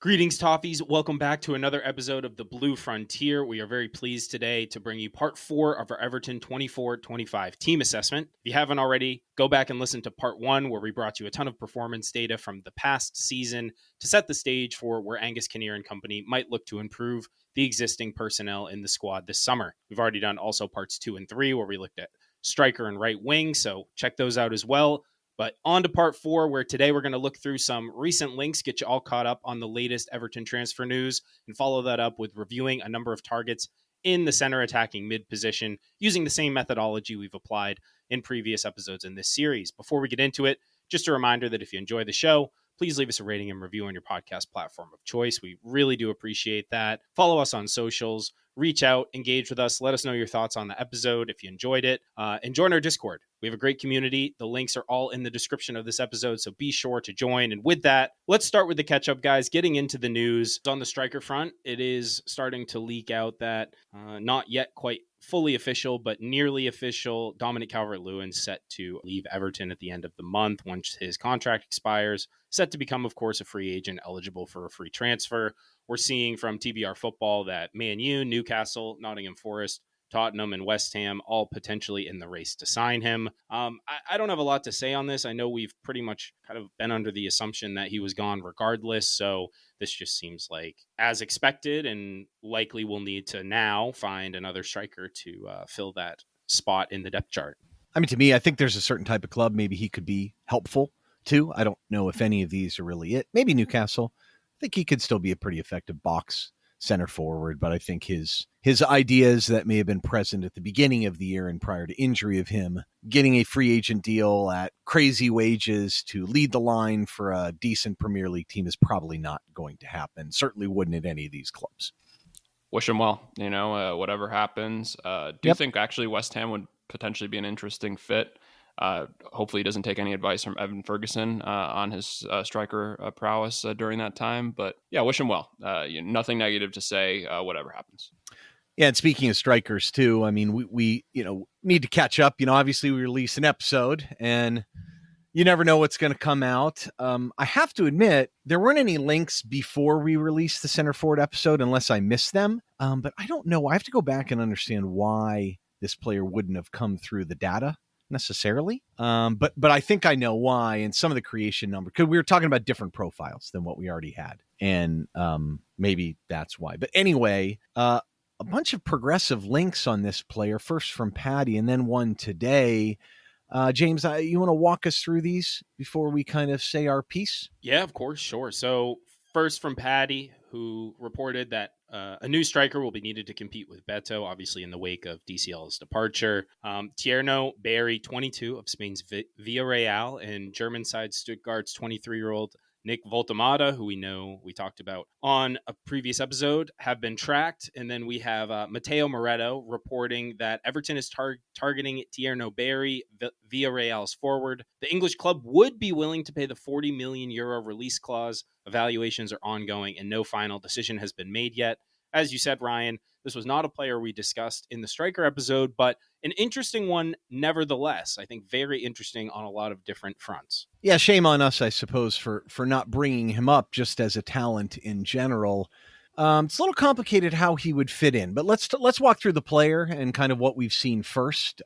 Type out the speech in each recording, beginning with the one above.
Greetings, Toffees. Welcome back to another episode of the Blue Frontier. We are very pleased today to bring you part 4 of our Everton 24-25 team assessment. If you haven't already, go back and listen to part 1, where we brought you a ton of performance data from the past season to set the stage for where Angus Kinnear and company might look to improve the existing personnel in the squad this summer. We've already done also parts 2 and 3, where we looked at striker and right wing, so check those out as well. But on to part 4, where today we're going to look through some recent links, get you all caught up on the latest Everton transfer news, and follow that up with reviewing a number of targets in the center attacking mid position using the same methodology we've applied in previous episodes in this series. Before we get into it, just a reminder that if you enjoy the show, please leave us a rating and review on your podcast platform of choice. We really do appreciate that. Follow us on socials, reach out, engage with us, let us know your thoughts on the episode if you enjoyed it, and join our Discord. We have a great community. The links are all in the description of this episode, so be sure to join. And with that, let's start with the catch-up, guys. Getting into the news on the striker front, it is starting to leak out that not yet quite fully official, but nearly official, Dominic Calvert-Lewin set to leave Everton at the end of the month once his contract expires, set to become, of course, a free agent eligible for a free transfer. We're seeing from TBR Football that Man U, Newcastle, Nottingham Forest, Tottenham, and West Ham all potentially in the race to sign him. I don't have a lot to say on this. I know we've pretty much kind of been under the assumption that he was gone regardless, so this just seems like as expected, and likely we'll need to now find another striker to fill that spot in the depth chart. I mean, to me, I think there's a certain type of club maybe he could be helpful to. I don't know if any of these are really it. Maybe Newcastle. I think he could still be a pretty effective box center forward, but I think his ideas that may have been present at the beginning of the year and prior to injury of him, getting a free agent deal at crazy wages to lead the line for a decent Premier League team is probably not going to happen. Certainly wouldn't at any of these clubs. Wish him well, whatever happens. Do you think actually West Ham would potentially be an interesting fit? Hopefully he doesn't take any advice from Evan Ferguson on his striker prowess during that time. But yeah, wish him well. Nothing negative to say, whatever happens. Yeah, and speaking of strikers too, I mean, we need to catch up. Obviously we release an episode and you never know what's going to come out. I have to admit, there weren't any links before we released the center forward episode unless I missed them. But I don't know. I have to go back and understand why this player wouldn't have come through the data necessarily. But I think I know why, and some of the creation number, because we were talking about different profiles than what we already had. And maybe that's why. But anyway, a bunch of progressive links on this player, first from Paddy and then one today. James, you want to walk us through these before we kind of say our piece? Yeah, of course. Sure. So first from Paddy, who reported that a new striker will be needed to compete with Beto, obviously in the wake of DCL's departure. Tierno Barry, 22, of Spain's Villarreal, and German side Stuttgart's 23-year-old Nick Voltemada, who we talked about on a previous episode, have been tracked. And then we have Matteo Moretto reporting that Everton is targeting Tierno Barry, Villarreal's forward. The English club would be willing to pay the €40 million release clause. Evaluations are ongoing and no final decision has been made yet. As you said, Ryan, this was not a player we discussed in the striker episode, but an interesting one nevertheless. I think very interesting on a lot of different fronts. Yeah, shame on us, I suppose, for not bringing him up just as a talent in general. It's a little complicated how he would fit in, but let's walk through the player and kind of what we've seen first.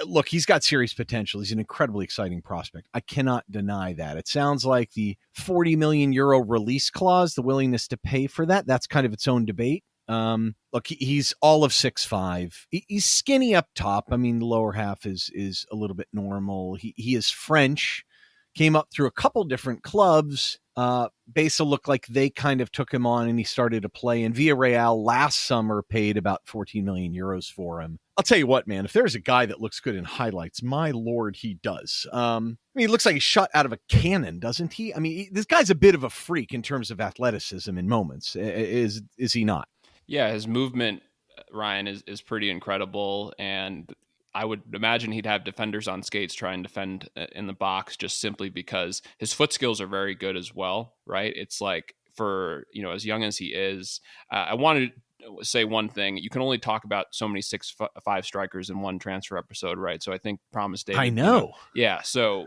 Look, he's got serious potential. He's an incredibly exciting prospect. I cannot deny that. It sounds like the €40 million release clause, the willingness to pay for that, that's kind of its own debate. Look, he's all of 6'5". He's skinny up top. I mean, the lower half is a little bit normal. He is French, came up through a couple different clubs. Besa looked like they kind of took him on and he started to play. And Villarreal last summer paid about €14 million for him. I'll tell you what, man, if there's a guy that looks good in highlights, my Lord, he does. I mean, he looks like he's shot out of a cannon, doesn't he? I mean, this guy's a bit of a freak in terms of athleticism in moments. Is he not? Yeah, his movement, Ryan, is pretty incredible. And I would imagine he'd have defenders on skates try and defend in the box just simply because his foot skills are very good as well, right? It's like for, as young as he is, I wanted say one thing, you can only talk about so many 6'5" strikers in one transfer episode, right? So I think Promise David. I know. So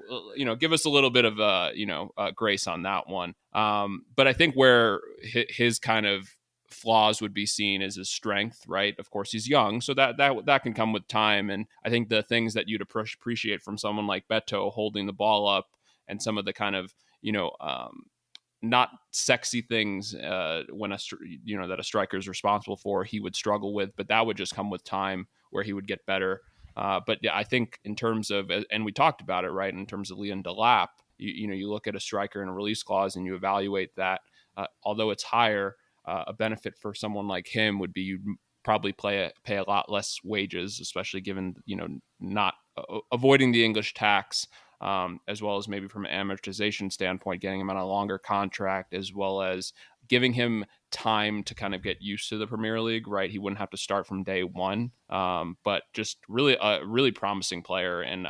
give us a little bit of grace on that one. But I think where his kind of flaws would be seen as his strength, right? Of course, he's young, so that can come with time. And I think the things that you'd appreciate from someone like Beto holding the ball up and some of the kind of not sexy things when that a striker is responsible for, he would struggle with, but that would just come with time where he would get better. But yeah, I think in terms of, and we talked about it, right, in terms of Leon Delap, you look at a striker and a release clause and you evaluate that. Although it's higher, a benefit for someone like him would be you'd probably pay a lot less wages, especially given not avoiding the English tax, as well as maybe from an amortization standpoint, getting him on a longer contract, as well as giving him time to kind of get used to the Premier League, right? He wouldn't have to start from day one, but just really a really promising player. And,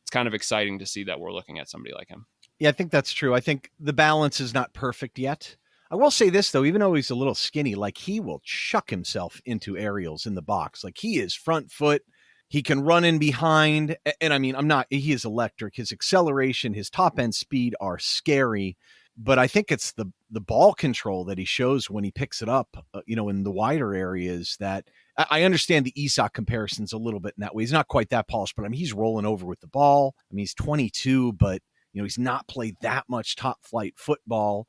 it's kind of exciting to see that we're looking at somebody like him. Yeah, I think that's true. I think the balance is not perfect yet. I will say this, though, even though he's a little skinny, like he will chuck himself into aerials in the box. Like he is front foot. He can run in behind. And I mean, he is electric. His acceleration, his top end speed are scary. But I think it's the ball control that he shows when he picks it up, in the wider areas that I understand the Isak comparisons a little bit in that way. He's not quite that polished, but I mean, he's rolling over with the ball. I mean, he's 22, but he's not played that much top flight football.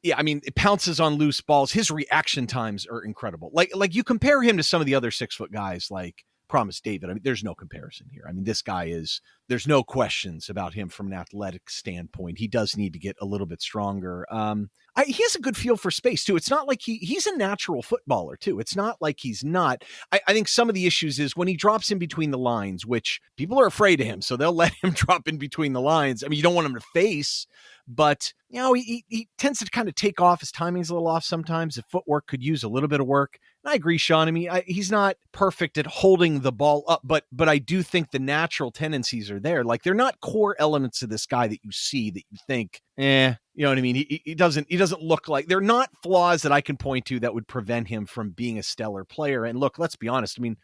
Yeah, I mean, it pounces on loose balls. His reaction times are incredible. Like you compare him to some of the other 6-foot guys like Promise David. I mean, there's no comparison here. I mean, this guy there's no questions about him from an athletic standpoint. He does need to get a little bit stronger. He has a good feel for space too. It's not like he's a natural footballer too. It's not like he's not. I think some of the issues is when he drops in between the lines, which people are afraid of him, so they'll let him drop in between the lines. I mean, you don't want him to face, but he tends to kind of take off. His timing's a little off sometimes. The footwork could use a little bit of work. And I agree, Sean. I mean, he's not perfect at holding the ball up, but I do think the natural tendencies are there. Like they're not core elements of this guy that you see that you think, you know what I mean? He doesn't look like, they're not flaws that I can point to that would prevent him from being a stellar player. And look, let's be honest. I mean,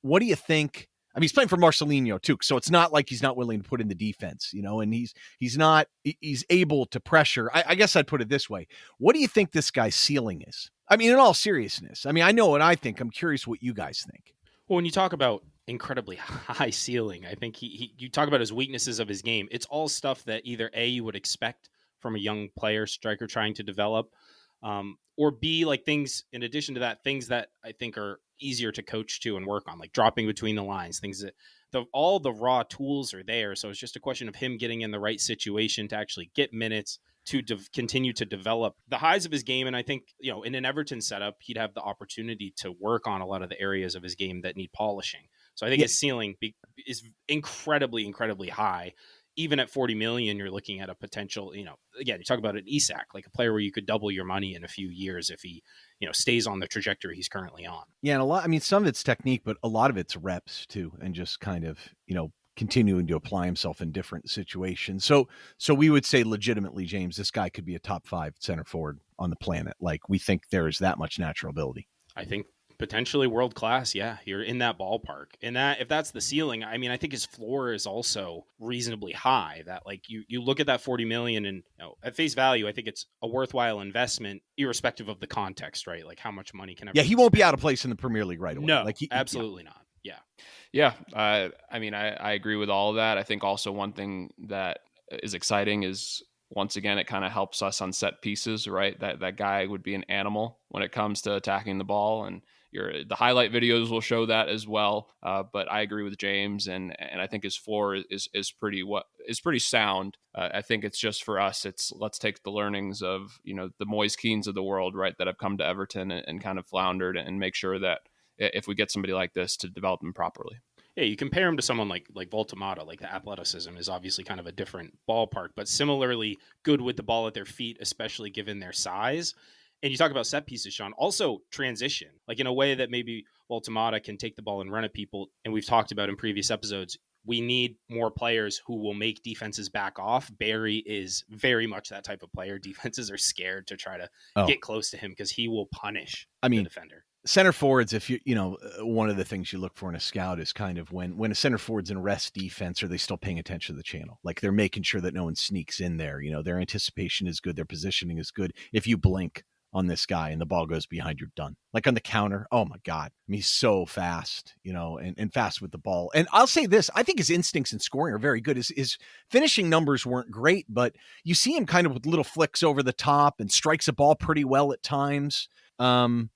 what do you think? I mean, he's playing for Marcelinho too, so it's not like he's not willing to put in the defense, and he's able to pressure. I guess I'd put it this way. What do you think this guy's ceiling is? I mean, in all seriousness, I mean, I know what I think. I'm curious what you guys think. Well, when you talk about incredibly high ceiling, I think you talk about his weaknesses of his game. It's all stuff that either A, you would expect from a young player striker trying to develop, or B, like things in addition to that, things that I think are easier to coach to and work on, like dropping between the lines, things that all the raw tools are there. So it's just a question of him getting in the right situation to actually get minutes to continue to develop the highs of his game. And I think, in an Everton setup, he'd have the opportunity to work on a lot of the areas of his game that need polishing. So I think his ceiling is incredibly, incredibly high. Even at 40 million, you're looking at a potential, again, you talk about an Isak, like a player where you could double your money in a few years if he, stays on the trajectory he's currently on. Yeah. And some of it's technique, but a lot of it's reps too. And just kind of, continuing to apply himself in different situations. So we would say legitimately, James, this guy could be a top 5 center forward on the planet. Like we think there is that much natural ability. I think potentially world class. Yeah, you're in that ballpark. And that if that's the ceiling, I mean, I think his floor is also reasonably high. That like you look at that 40 million and at face value, I think it's a worthwhile investment, irrespective of the context, right? Like how much money can he won't be out of place in the Premier League right away. No, absolutely not. Yeah. I mean, I agree with all of that. I think also one thing that is exciting is, once again, it kind of helps us on set pieces, right? That guy would be an animal when it comes to attacking the ball, and the highlight videos will show that as well. But I agree with James, and I think his floor is pretty sound. I think it's just for us. Let's take the learnings of the Moise Keanes of the world, right, that have come to Everton and kind of floundered, and make sure that if we get somebody like this, to develop them properly. Yeah, you compare him to someone like Voltamata, like the athleticism is obviously kind of a different ballpark, but similarly good with the ball at their feet, especially given their size. And you talk about set pieces, Sean, also transition, like in a way that maybe Voltamata can take the ball and run at people. And we've talked about in previous episodes, we need more players who will make defenses back off. Barry is very much that type of player. Defenses are scared to try to get close to him because he will punish the defender. Center forwards, if one of the things you look for in a scout is kind of when a center forward's in rest defense, are they still paying attention to the channel? Like they're making sure that no one sneaks in there. Their anticipation is good. Their positioning is good. If you blink on this guy and the ball goes behind, you're done. Like on the counter, oh my God. He's so fast, and fast with the ball. And I'll say this, I think his instincts in scoring are very good. His finishing numbers weren't great, but you see him kind of with little flicks over the top and strikes a ball pretty well at times. I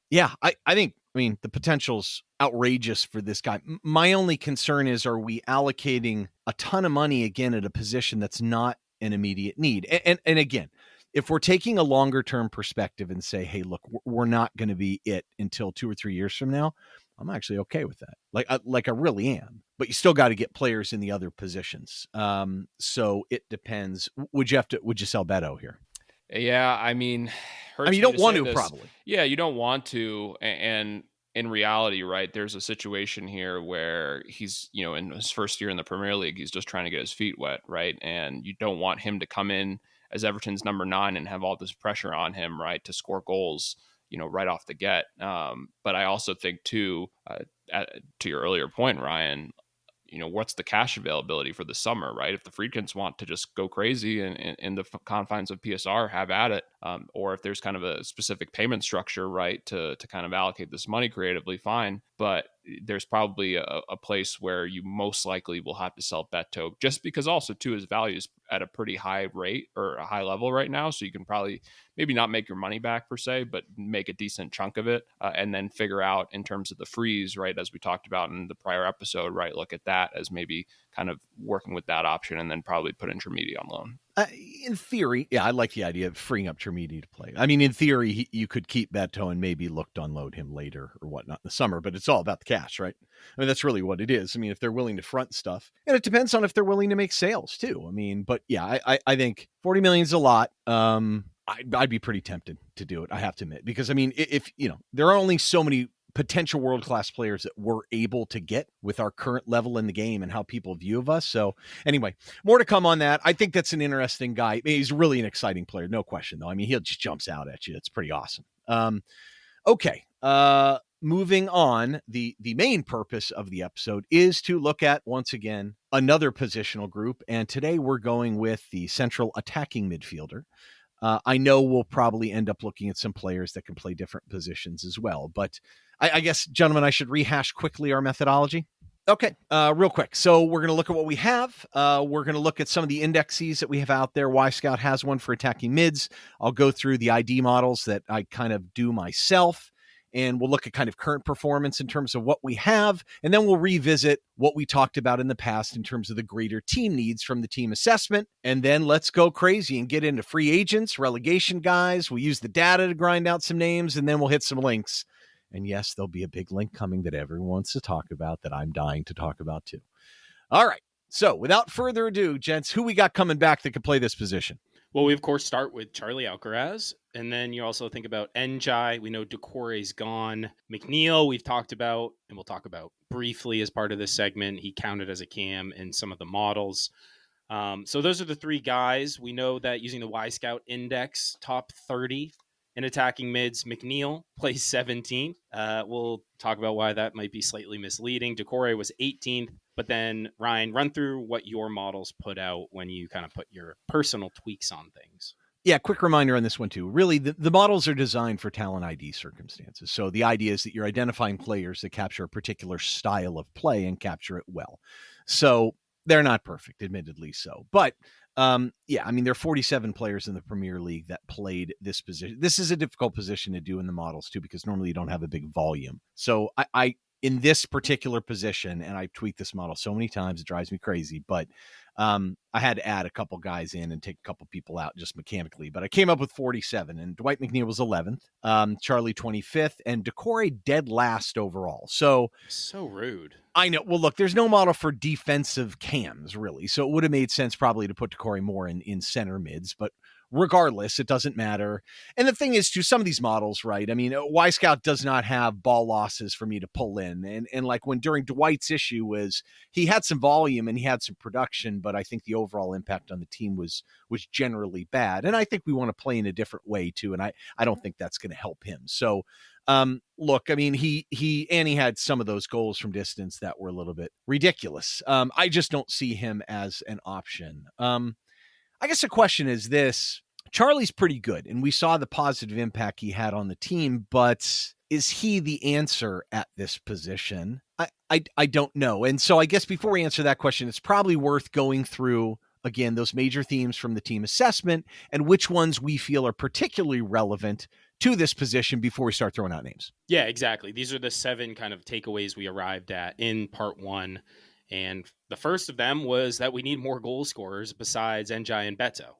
think the potential's outrageous for this guy. My only concern is, are we allocating a ton of money again at a position that's not an immediate need? And again, if we're taking a longer term perspective and say, hey, look, we're not going to be it until 2 or 3 years from now, I'm actually okay with that. Like I really am. But you still got to get players in the other positions. So it depends. Would you sell Beto here? Yeah, you don't want to, probably. Yeah, you don't want to. And in reality, right, there's a situation here where he's, in his first year in the Premier League, he's just trying to get his feet wet, right? And you don't want him to come in as Everton's number 9 and have all this pressure on him, right, to score goals, right off the get. But I also think, too, to your earlier point, Ryan, what's the cash availability for the summer, right? If the Friedkins want to just go crazy in the confines of PSR, have at it. Or if there's kind of a specific payment structure, right, to kind of allocate this money creatively, fine. But there's probably a place where you most likely will have to sell Beto, just because also, too, his value is at a pretty high rate or a high level right now. So you can probably maybe not make your money back per se, but make a decent chunk of it, and then figure out in terms of the freeze, right, as we talked about in the prior episode, right, look at that as maybe kind of working with that option and then probably put in Chermiti on loan. In theory, yeah, I like the idea of freeing up Chermiti to play. In theory, you could keep Beto and maybe look to unload him later or whatnot in the summer, but it's all about the cash, right? That's really what it is. If they're willing to front stuff, and it depends on if they're willing to make sales too. But yeah, I think 40 million is a lot. I'd be pretty tempted to do it, I have to admit, because if there are only so many potential world-class players that we're able to get with our current level in the game and how people view of us. So anyway, more to come on that. I think that's an interesting guy. He's really an exciting player, no question though. He just jumps out at you. It's pretty awesome. Okay. Moving on, the main purpose of the episode is to look at, once again, another positional group. And today we're going with the central attacking midfielder. I know we'll probably end up looking at some players that can play different positions as well, but I guess, gentlemen, I should rehash quickly our methodology. Okay, real quick. So we're going to look at what we have. We're going to look at some of the indexes that we have out there. Y-Scout has one for attacking mids. I'll go through the ID models that I kind of do myself, and we'll look at kind of current performance in terms of what we have, and then we'll revisit what we talked about in the past in terms of the greater team needs from the team assessment, and then let's go crazy and get into free agents, relegation guys. We'll use the data to grind out some names, and then we'll hit some links. And yes, there'll be a big link coming that everyone wants to talk about that I'm dying to talk about too. All right, so without further ado, gents, who we got coming back that could play this position? Well, we, of course, start with Charly Alcaraz, and then you also think about Ndiaye. We know Doucouré's gone. McNeil, we've talked about, and we'll talk about briefly as part of this segment. He counted as a cam in some of the models. So those are the three guys. We know that using the Y-Scout index, top 30 in attacking mids, McNeil plays 17th. We'll talk about why that might be slightly misleading. Doucouré was 18th. But then, Ryan, run through what your models put out when you kind of put your personal tweaks on things. Yeah, quick reminder on this one, too. Really, the models are designed for talent ID circumstances. So the idea is that you're identifying players that capture a particular style of play and capture it well. So they're not perfect, admittedly so. But, there are 47 players in the Premier League that played this position. This is a difficult position to do in the models, too, because normally you don't have a big volume. So I in this particular position, and I've tweaked this model so many times, it drives me crazy, but I had to add a couple guys in and take a couple people out just mechanically, but I came up with 47, and Dwight McNeil was 11th, Charly 25th, and Doucouré dead last overall. So rude. I know. Well, look, there's no model for defensive cams, really, so it would have made sense probably to put Doucouré more in center mids, but regardless, it doesn't matter. And the thing is, to some of these models, right? I mean, Y-Scout does not have ball losses for me to pull in. And like when during Dwight's issue was he had some volume and he had some production, but I think the overall impact on the team was generally bad. And I think we want to play in a different way too. And I don't think that's going to help him. So look, I mean, he had some of those goals from distance that were a little bit ridiculous. I just don't see him as an option. I guess the question is this: Charly's pretty good, and we saw the positive impact he had on the team, but is he the answer at this position? I don't know. And so I guess before we answer that question, it's probably worth going through, again, those major themes from the team assessment and which ones we feel are particularly relevant to this position before we start throwing out names. Yeah, exactly. These are the 7 kind of takeaways we arrived at in part 1. And the first of them was that we need more goal scorers besides Ndiaye and Beto.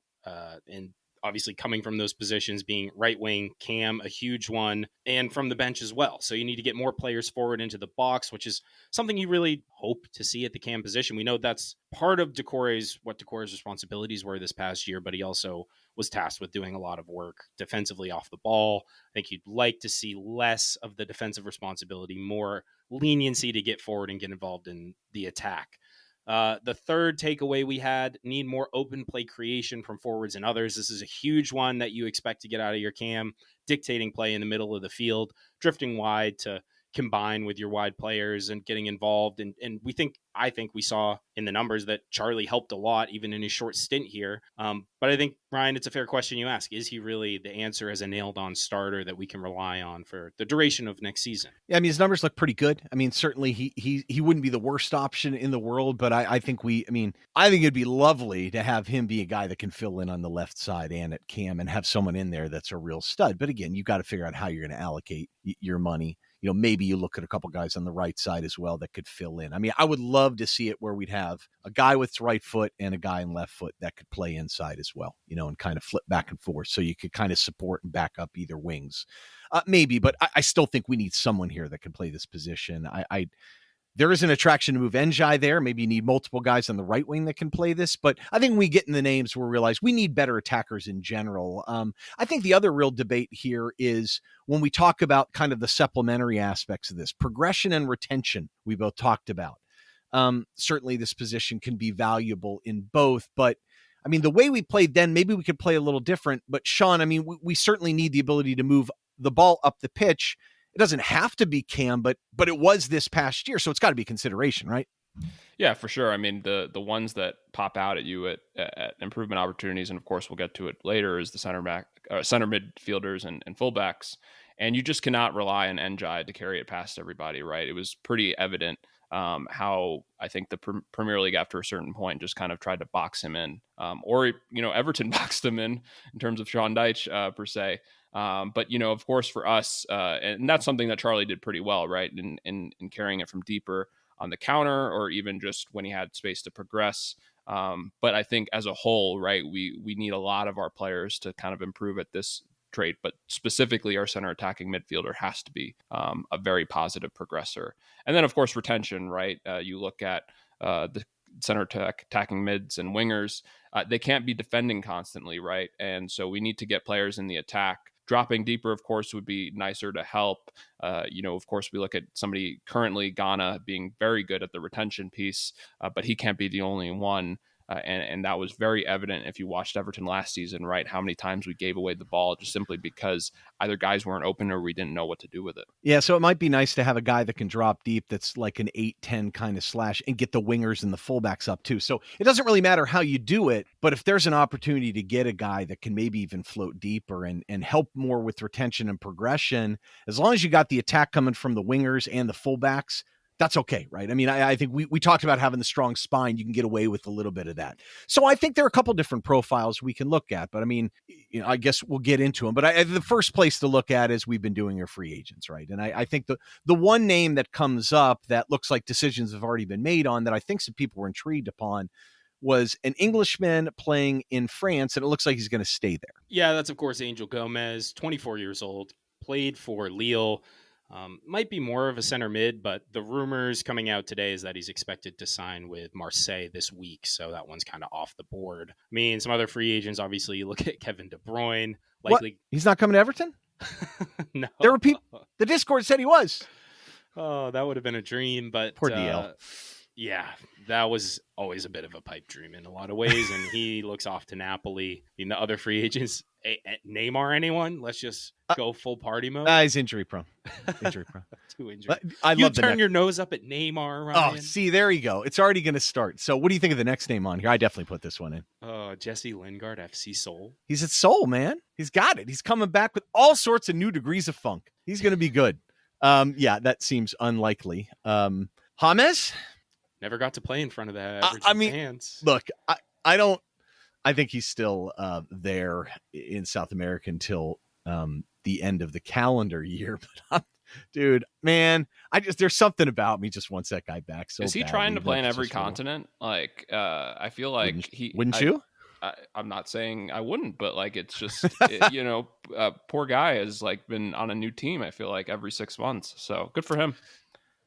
And obviously coming from those positions, being right wing, Cam, a huge one, and from the bench as well. So you need to get more players forward into the box, which is something you really hope to see at the Cam position. We know that's part of what Decore's responsibilities were this past year, but he also was tasked with doing a lot of work defensively off the ball. I think you'd like to see less of the defensive responsibility, more leniency to get forward and get involved in the attack. The third takeaway we had: need more open play creation from forwards and others. This is a huge one that you expect to get out of your Cam, dictating play in the middle of the field, drifting wide to combine with your wide players and getting involved. And I think we saw in the numbers that Charly helped a lot, even in his short stint here. But I think, Ryan, it's a fair question you ask. Is he really the answer as a nailed-on starter that we can rely on for the duration of next season? Yeah, I mean, his numbers look pretty good. I mean, certainly he wouldn't be the worst option in the world, but I think it'd be lovely to have him be a guy that can fill in on the left side and at Cam and have someone in there that's a real stud. But again, you got to figure out how you're going to allocate your money. Maybe you look at a couple guys on the right side as well that could fill in. I mean, I would love to see it where we'd have a guy with right foot and a guy in left foot that could play inside as well, and kind of flip back and forth. So you could kind of support and back up either wings. Maybe, but I still think we need someone here that can play this position. There is an attraction to move Ndiaye there. Maybe you need multiple guys on the right wing that can play this. But I think when we get in the names, we'll realize we need better attackers in general. I think the other real debate here is when we talk about kind of the supplementary aspects of this, progression and retention we both talked about. Certainly this position can be valuable in both. But, I mean, the way we played then, maybe we could play a little different. But, Shan, I mean, we certainly need the ability to move the ball up the pitch. It doesn't have to be Cam, but it was this past year, so it's got to be consideration, right? Yeah, for sure. I mean, the ones that pop out at you at improvement opportunities, and of course we'll get to it later, is the center midfielders and fullbacks, and you just cannot rely on Ndiaye to carry it past everybody, right? It was pretty evident how I think the Premier League after a certain point just kind of tried to box him in, or Everton boxed him in terms of Sean Dyche per se. But of course for us, and that's something that Charly did pretty well, right? In carrying it from deeper on the counter, or even just when he had space to progress. But I think as a whole, right, we need a lot of our players to kind of improve at this trait, but specifically our center attacking midfielder has to be a very positive progressor. And then of course retention, right? You look at the center attacking mids and wingers, they can't be defending constantly, right? And so we need to get players in the attack. Dropping deeper, of course, would be nicer to help. Of course, we look at somebody currently, Ghana, being very good at the retention piece, but he can't be the only one. And that was very evident if you watched Everton last season, right? How many times we gave away the ball just simply because either guys weren't open or we didn't know what to do with it. Yeah, so it might be nice to have a guy that can drop deep that's like an 8-10 kind of slash and get the wingers and the fullbacks up too. So it doesn't really matter how you do it, but if there's an opportunity to get a guy that can maybe even float deeper and help more with retention and progression, as long as you got the attack coming from the wingers and the fullbacks, that's okay, right? I mean, I think we talked about having the strong spine. You can get away with a little bit of that. So I think there are a couple different profiles we can look at, but I mean, I guess we'll get into them. But the first place to look at is we've been doing our free agents, right? And I think the one name that comes up that looks like decisions have already been made on that I think some people were intrigued upon was an Englishman playing in France, and it looks like he's going to stay there. Yeah, that's of course Angel Gomez, 24 years old, played for Lille. Might be more of a center mid, but the rumors coming out today is that he's expected to sign with Marseille this week. So that one's kind of off the board. I mean, some other free agents, obviously, you look at Kevin De Bruyne. Likely. What? He's not coming to Everton? No. There were people. The Discord said he was. Oh, that would have been a dream. But poor DL. Yeah, that was always a bit of a pipe dream in a lot of ways. And he looks off to Napoli. I mean, the other free agents, Neymar, anyone? Let's just go full party mode. He's injury prone. Injury prone. Too injured. You turn your nose up at Neymar, Ryan. Oh, see, there you go. It's already going to start. So what do you think of the next name on here? I definitely put this one in. Jesse Lingard, FC Seoul. He's at Seoul, man. He's got it. He's coming back with all sorts of new degrees of funk. He's going to be good. Yeah, that seems unlikely. James? Never got to play in front of the Everton fans. Look, I think he's still there in South America until the end of the calendar year. But dude, man, there's something about me just wants that guy back. So is he trying to play in every continent? Like, I feel like wouldn't you? I'm not saying I wouldn't, but like, it's just, poor guy has like been on a new team. I feel like every 6 months. So good for him.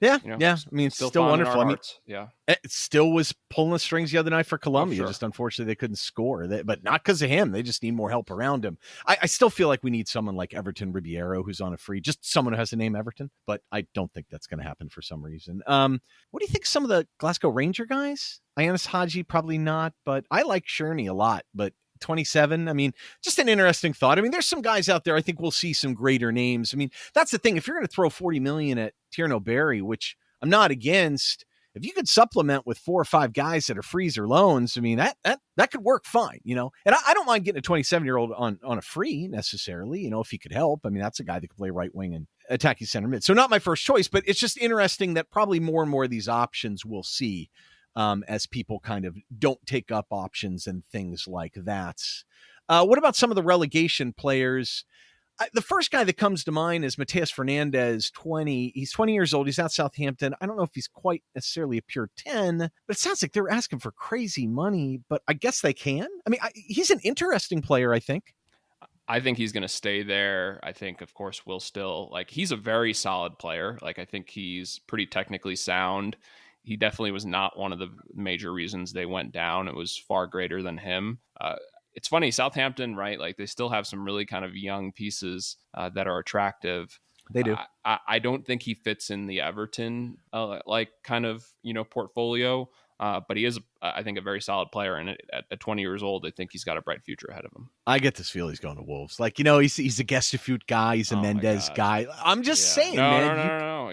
Yeah, yeah. I mean, it's still wonderful. I mean, yeah, it still was pulling the strings the other night for Colombia. Sure. Just unfortunately, they couldn't score. But not because of him. They just need more help around him. I still feel like we need someone like Everton Ribeiro, who's on a free, just someone who has the name Everton. But I don't think that's going to happen for some reason. What do you think of some of the Glasgow Ranger guys? Ianis Hadji, probably not. But I like Sherney a lot. But 27. I mean, just an interesting thought. I mean, there's some guys out there. I think we'll see some greater names. I mean, that's the thing. If you're going to throw 40 million at Tierno Barry, which I'm not against, if you could supplement with 4 or 5 guys that are frees or loans, I mean, that could work fine, And I don't mind getting a 27-year-old on a free necessarily, if he could help. I mean, that's a guy that could play right wing and attacking center mid. So not my first choice, but it's just interesting that probably more and more of these options we'll see as people kind of don't take up options and things like that. What about some of the relegation players? The first guy that comes to mind is Mateus Fernandez, 20. He's 20 years old. He's at Southampton. I don't know if he's quite necessarily a pure 10, but it sounds like they're asking for crazy money, but I guess they can. I mean, he's an interesting player, I think. I think he's going to stay there. I think, of course, we'll still, like, he's a very solid player. Like, I think he's pretty technically sound. He definitely was not one of the major reasons they went down. It was far greater than him. It's funny, Southampton, right? Like, they still have some really kind of young pieces that are attractive. They do. I don't think he fits in the Everton portfolio, but he is, I think, a very solid player. And at 20 years old, I think he's got a bright future ahead of him. I get this feel he's going to Wolves. Like, he's a Gestafoot guy. He's a Mendes guy. I'm just saying, man. No.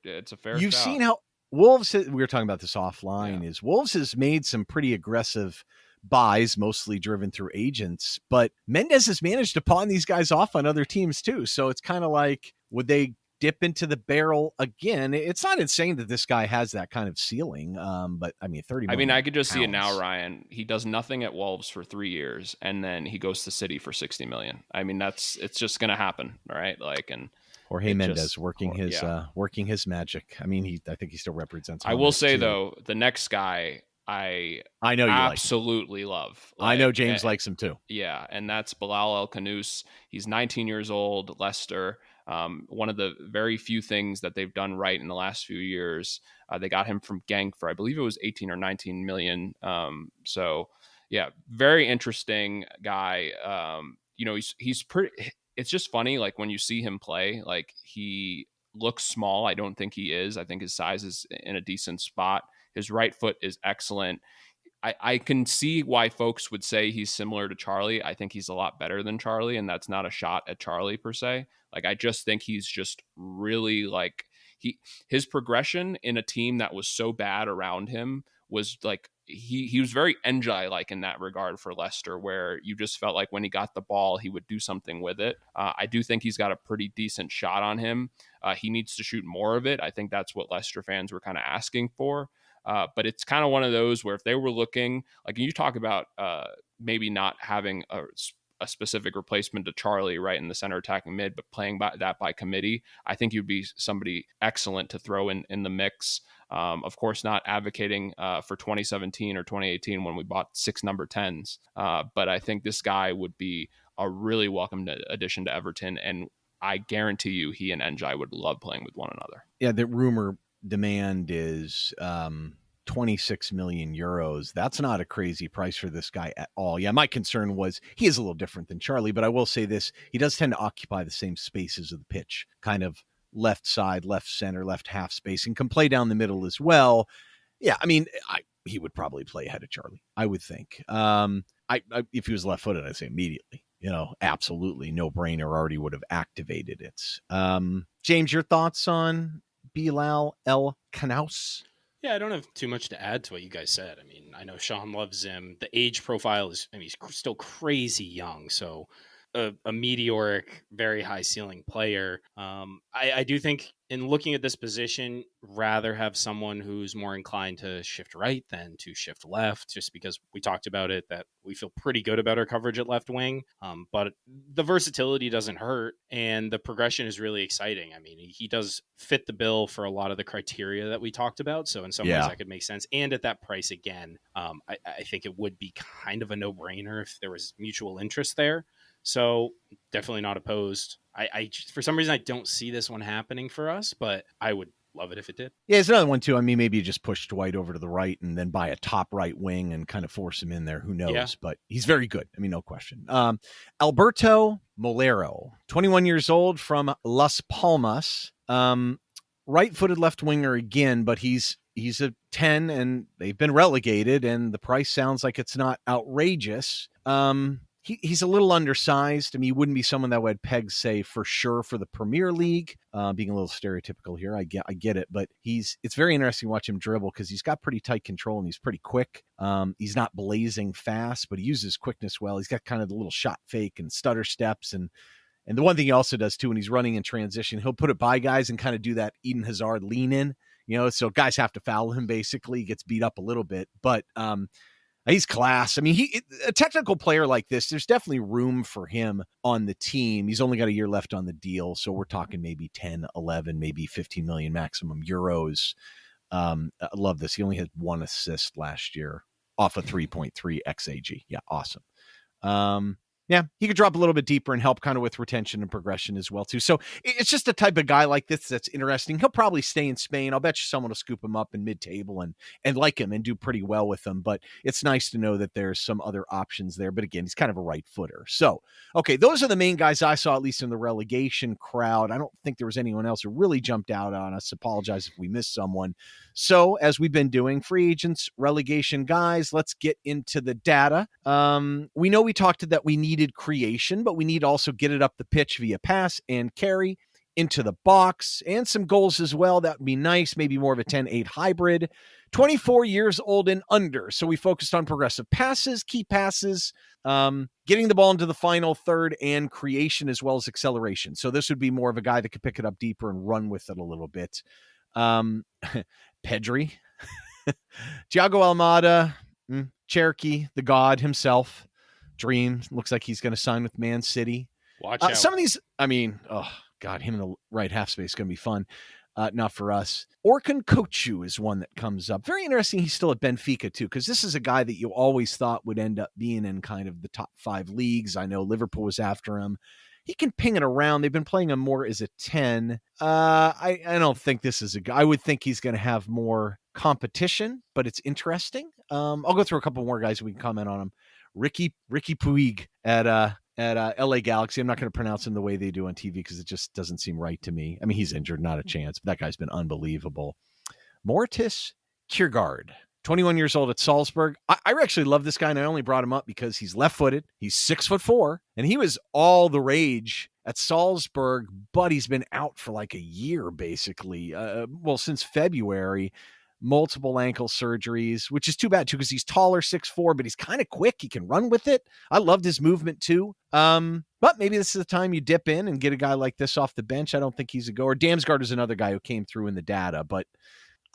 It's a fair You've shout. seen how Wolves, we were talking about this offline, is Wolves has made some pretty aggressive buys, mostly driven through agents, but Mendes has managed to pawn these guys off on other teams too. So it's kind of like, would they dip into the barrel again? It's not insane that this guy has that kind of ceiling, but I mean, 30 million. I mean, I could just see it pounds. now, Ryan. He does nothing at Wolves for 3 years, and then he goes to City for 60 million. I mean, it's just going to happen, right? Like, and Jorge Mendes working his magic. I mean, I think he still represents. I will say though, the next guy I know you absolutely love. I know James likes him too. Yeah, and that's Bilal El Khannous. He's 19 years old, Leicester. One of the very few things that they've done right in the last few years. They got him from Genk for, I believe it was 18 or 19 million. So yeah, very interesting guy. He's pretty. It's just funny, like when you see him play, like he looks small. I don't think he is. I think his size is in a decent spot. His right foot is excellent. I can see why folks would say he's similar to Charly. I think he's a lot better than Charly, and that's not a shot at Charly per se. Like, I just think he's just really like his progression in a team that was so bad around him was like he was very Ndiaye like in that regard for Leicester, where you just felt like when he got the ball, he would do something with it. I do think he's got a pretty decent shot on him. He needs to shoot more of it. I think that's what Leicester fans were kind of asking for. But it's kind of one of those where if they were looking, like you talk about maybe not having a specific replacement to Charly right in the center attacking mid, but playing by committee, I think you'd be somebody excellent to throw in the mix. Of course, not advocating for 2017 or 2018 when we bought 6 number 10s. But I think this guy would be a really welcome addition to Everton. And I guarantee you he and Ndiaye would love playing with one another. Yeah, the rumor demand is 26 million euros. That's not a crazy price for this guy at all. Yeah, my concern was he is a little different than Charly, but I will say this, he does tend to occupy the same spaces of the pitch, kind of left side, left center, left half space, and can play down the middle as well. Yeah, I mean, he would probably play ahead of Charly, I would think. If he was left-footed, I'd say immediately. Absolutely no brainer, already would have activated it. James, your thoughts on Bilal El Khannous? Yeah, I don't have too much to add to what you guys said. I mean, I know Shan loves him. The age profile is, he's still crazy young. So a meteoric, very high ceiling player. I do think in looking at this position, rather have someone who's more inclined to shift right than to shift left, just because we talked about it, that we feel pretty good about our coverage at left wing. But the versatility doesn't hurt, and the progression is really exciting. I mean, he does fit the bill for a lot of the criteria that we talked about. So in some ways that could make sense. And at that price, again, I think it would be kind of a no-brainer if there was mutual interest there. So definitely not opposed. I for some reason, I don't see this one happening for us, but I would love it if it did. Yeah, it's another one too. I mean, maybe you just push Dwight over to the right and then buy a top right wing and kind of force him in there. Who knows? Yeah. But he's very good. I mean, no question. Alberto Molero, 21 years old from Las Palmas. Right-footed left winger again, but he's a 10 and they've been relegated and the price sounds like it's not outrageous. He's a little undersized. I mean, he wouldn't be someone that would peg, say, for sure for the Premier League. Being a little stereotypical here, I get it, but it's very interesting to watch him dribble because he's got pretty tight control and he's pretty quick. He's not blazing fast, but he uses quickness well. He's got kind of the little shot fake and stutter steps, and the one thing he also does too when he's running in transition, he'll put it by guys and kind of do that Eden Hazard lean in. So guys have to foul him. Basically, he gets beat up a little bit, but he's class. I mean, a technical player like this, there's definitely room for him on the team. He's only got a year left on the deal, so we're talking maybe 10, 11, maybe 15 million maximum euros. I love this. He only had 1 assist last year off a 3.3 XAG. Yeah, awesome. Yeah, he could drop a little bit deeper and help kind of with retention and progression as well, too. So it's just a type of guy like this that's interesting. He'll probably stay in Spain. I'll bet you someone will scoop him up in mid-table and like him and do pretty well with him. But it's nice to know that there's some other options there. But again, he's kind of a right footer. So, okay, those are the main guys I saw, at least in the relegation crowd. I don't think there was anyone else who really jumped out on us. Apologize if we missed someone. So, as we've been doing, free agents, relegation guys, let's get into the data. We know we talked that we needed creation, but we need to also get it up the pitch via pass and carry into the box and some goals as well. That would be nice. Maybe more of a 10-8 hybrid. 24 years old and under. So we focused on progressive passes, key passes, getting the ball into the final third, and creation as well as acceleration. So this would be more of a guy that could pick it up deeper and run with it a little bit. Pedri, Thiago Almada, Cherokee, the god himself. Dream looks like he's going to sign with Man City. Watch out. Some of these, I mean, oh God, him in the right half space is going to be fun. Not for us. Orkun Kochu is one that comes up. Very interesting. He's still at Benfica too, because this is a guy that you always thought would end up being in kind of the top 5 leagues. I know Liverpool was after him. He can ping it around. They've been playing him more as a 10. I don't think this is a guy. I would think he's going to have more competition, but it's interesting. I'll go through a couple more guys we can comment on him. Ricky Puig at LA Galaxy. I'm not going to pronounce him the way they do on TV because it just doesn't seem right to me. I mean, he's injured, not a chance, but that guy's been unbelievable. Mortis Kiergaard, 21 years old at Salzburg. I actually love this guy, and I only brought him up because he's left-footed. He's 6'4", and he was all the rage at Salzburg, but he's been out for like a year, basically. Since February. Multiple ankle surgeries, which is too bad too, because he's taller, 6'4", but he's kind of quick. He can run with it. I loved his movement too. But maybe this is the time you dip in and get a guy like this off the bench. I don't think he's a goer. Damsgaard is another guy who came through in the data, but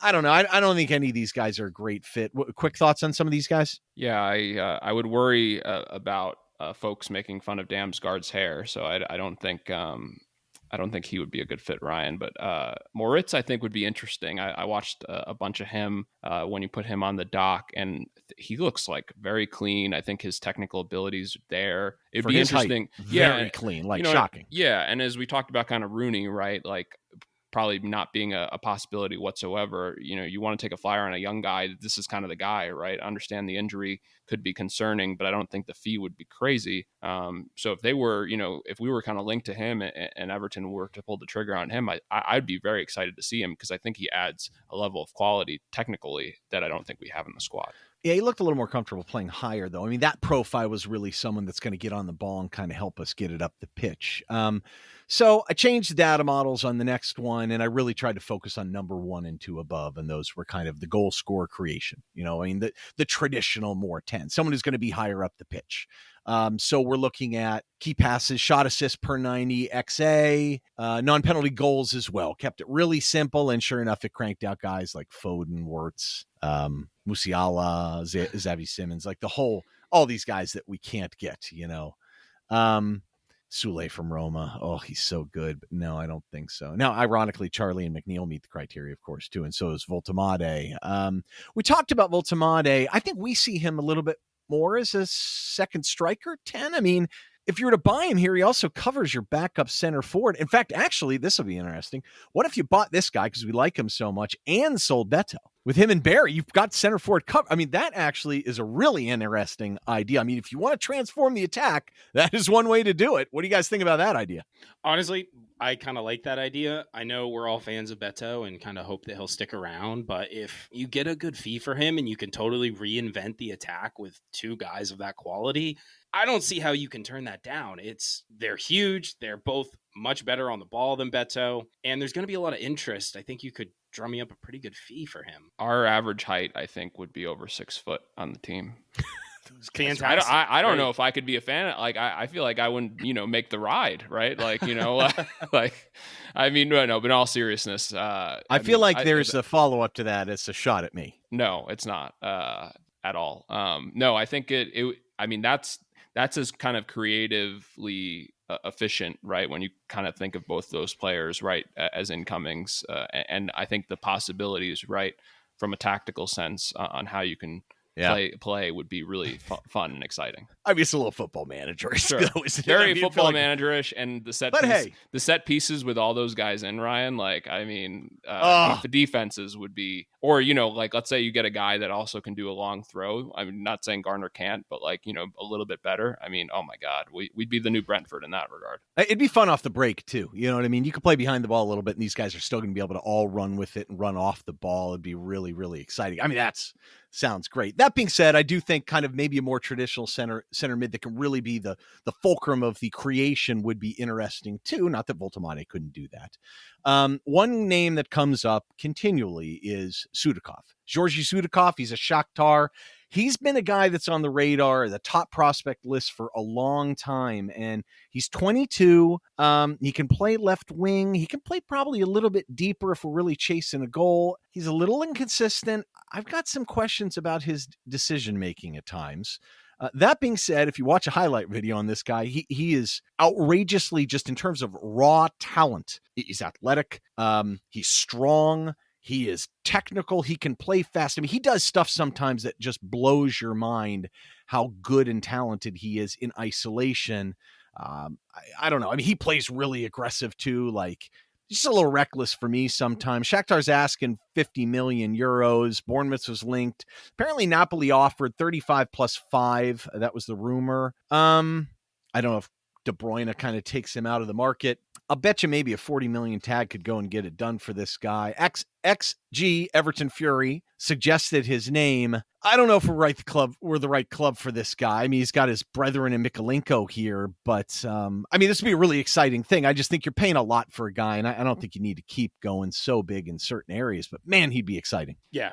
I don't know. I don't think any of these guys are a great fit. Quick thoughts on some of these guys? Yeah, I would worry about folks making fun of Damsgaard's hair. So I don't think I don't think he would be a good fit, Ryan. But Moritz, I think, would be interesting. I watched a bunch of him when you put him on the dock, and he looks like very clean. I think his technical abilities there. It'd For be his interesting. Height, very clean, like shocking. Yeah, and as we talked about, kind of Rooney, right? Like probably not being a possibility whatsoever. You want to take a flyer on a young guy. This is kind of the guy, right? I understand the injury could be concerning, but I don't think the fee would be crazy. So if they were, if we were kind of linked to him and Everton were to pull the trigger on him, I'd be very excited to see him because I think he adds a level of quality technically that I don't think we have in the squad. Yeah, he looked a little more comfortable playing higher, though. I mean, that profile was really someone that's going to get on the ball and kind of help us get it up the pitch. So I changed the data models on the next one, and I really tried to focus on number 1 and 2 above, and those were kind of the goal scorer creation. The traditional more 10, someone who's going to be higher up the pitch. So we're looking at key passes, shot assists per 90, XA, non-penalty goals as well. Kept it really simple, and sure enough, it cranked out guys like Foden, Wirtz, Musiala, Xavi Simons, like all these guys that we can't get, Sule from Roma. Oh, he's so good. But no, I don't think so. Now, ironically, Charly and McNeil meet the criteria, of course, too. And so is Voltemade. We talked about Voltemade. I think we see him a little bit more as a second striker 10. I mean, if you were to buy him here, he also covers your backup center forward. In fact, actually, this will be interesting. What if you bought this guy because we like him so much and sold Beto? With him and Barry, you've got center forward cover. I mean, that actually is a really interesting idea. I mean, if you want to transform the attack, that is one way to do it. What do you guys think about that idea? Honestly, I kind of like that idea. I know we're all fans of Beto and kind of hope that he'll stick around, but if you get a good fee for him and you can totally reinvent the attack with 2 guys of that quality, I don't see how you can turn that down. They're huge. They're both much better on the ball than Beto, and there's going to be a lot of interest. I think you could drum me up a pretty good fee for him. Our average height, I think, would be over 6 foot on the team. Fantastic. I don't know if I could be a fan. Like, I feel like I wouldn't, make the ride, right? Like, like, I mean, no, but in all seriousness, I feel like there's a follow up to that. It's a shot at me. No, it's not at all. No, I think I mean, that's as kind of creatively efficient, right? When you kind of think of both those players, right, as incomings, and I think the possibilities, right, from a tactical sense on how you can play would be really fun and exciting. I mean, it's a little football manager-ish. Sure. Very football managerish, and the set pieces with all those guys in, Ryan, like, I mean, the defenses would be, or, like, let's say you get a guy that also can do a long throw. I'm not saying Garner can't, but, like, a little bit better. I mean, oh my God, we'd be the new Brentford in that regard. It'd be fun off the break too. You know what I mean? You could play behind the ball a little bit, and these guys are still going to be able to all run with it and run off the ball. It'd be really, really exciting. I mean, sounds great. That being said, I do think kind of maybe a more traditional center mid that can really be the fulcrum of the creation would be interesting too. Not that Voltemade couldn't do that. One name that comes up continually is Sudakov. Georgi Sudakov. He's a Shakhtar. He's been a guy that's on the radar, the top prospect list for a long time, and he's 22. He can play left wing. He can play probably a little bit deeper if we're really chasing a goal. He's a little inconsistent. I've got some questions about his decision-making at times. That being said, if you watch a highlight video on this guy, he is outrageously, just in terms of raw talent. He's athletic. He's strong. He is technical. He can play fast. I mean, he does stuff sometimes that just blows your mind how good and talented he is in isolation. I don't know. I mean, he plays really aggressive too. Like, just a little reckless for me sometimes. Shakhtar's asking 50 million euros. Bournemouth was linked. Apparently Napoli offered 35 plus 5. That was the rumor. I don't know if De Bruyne kind of takes him out of the market. I'll bet you maybe a 40 million tag could go and get it done for this guy. XG Everton Fury suggested his name. I don't know if we're the right club for this guy. I mean, he's got his brethren in Mikolenko here, but I mean, this would be a really exciting thing. I just think you're paying a lot for a guy, and I don't think you need to keep going so big in certain areas, but man, he'd be exciting. Yeah,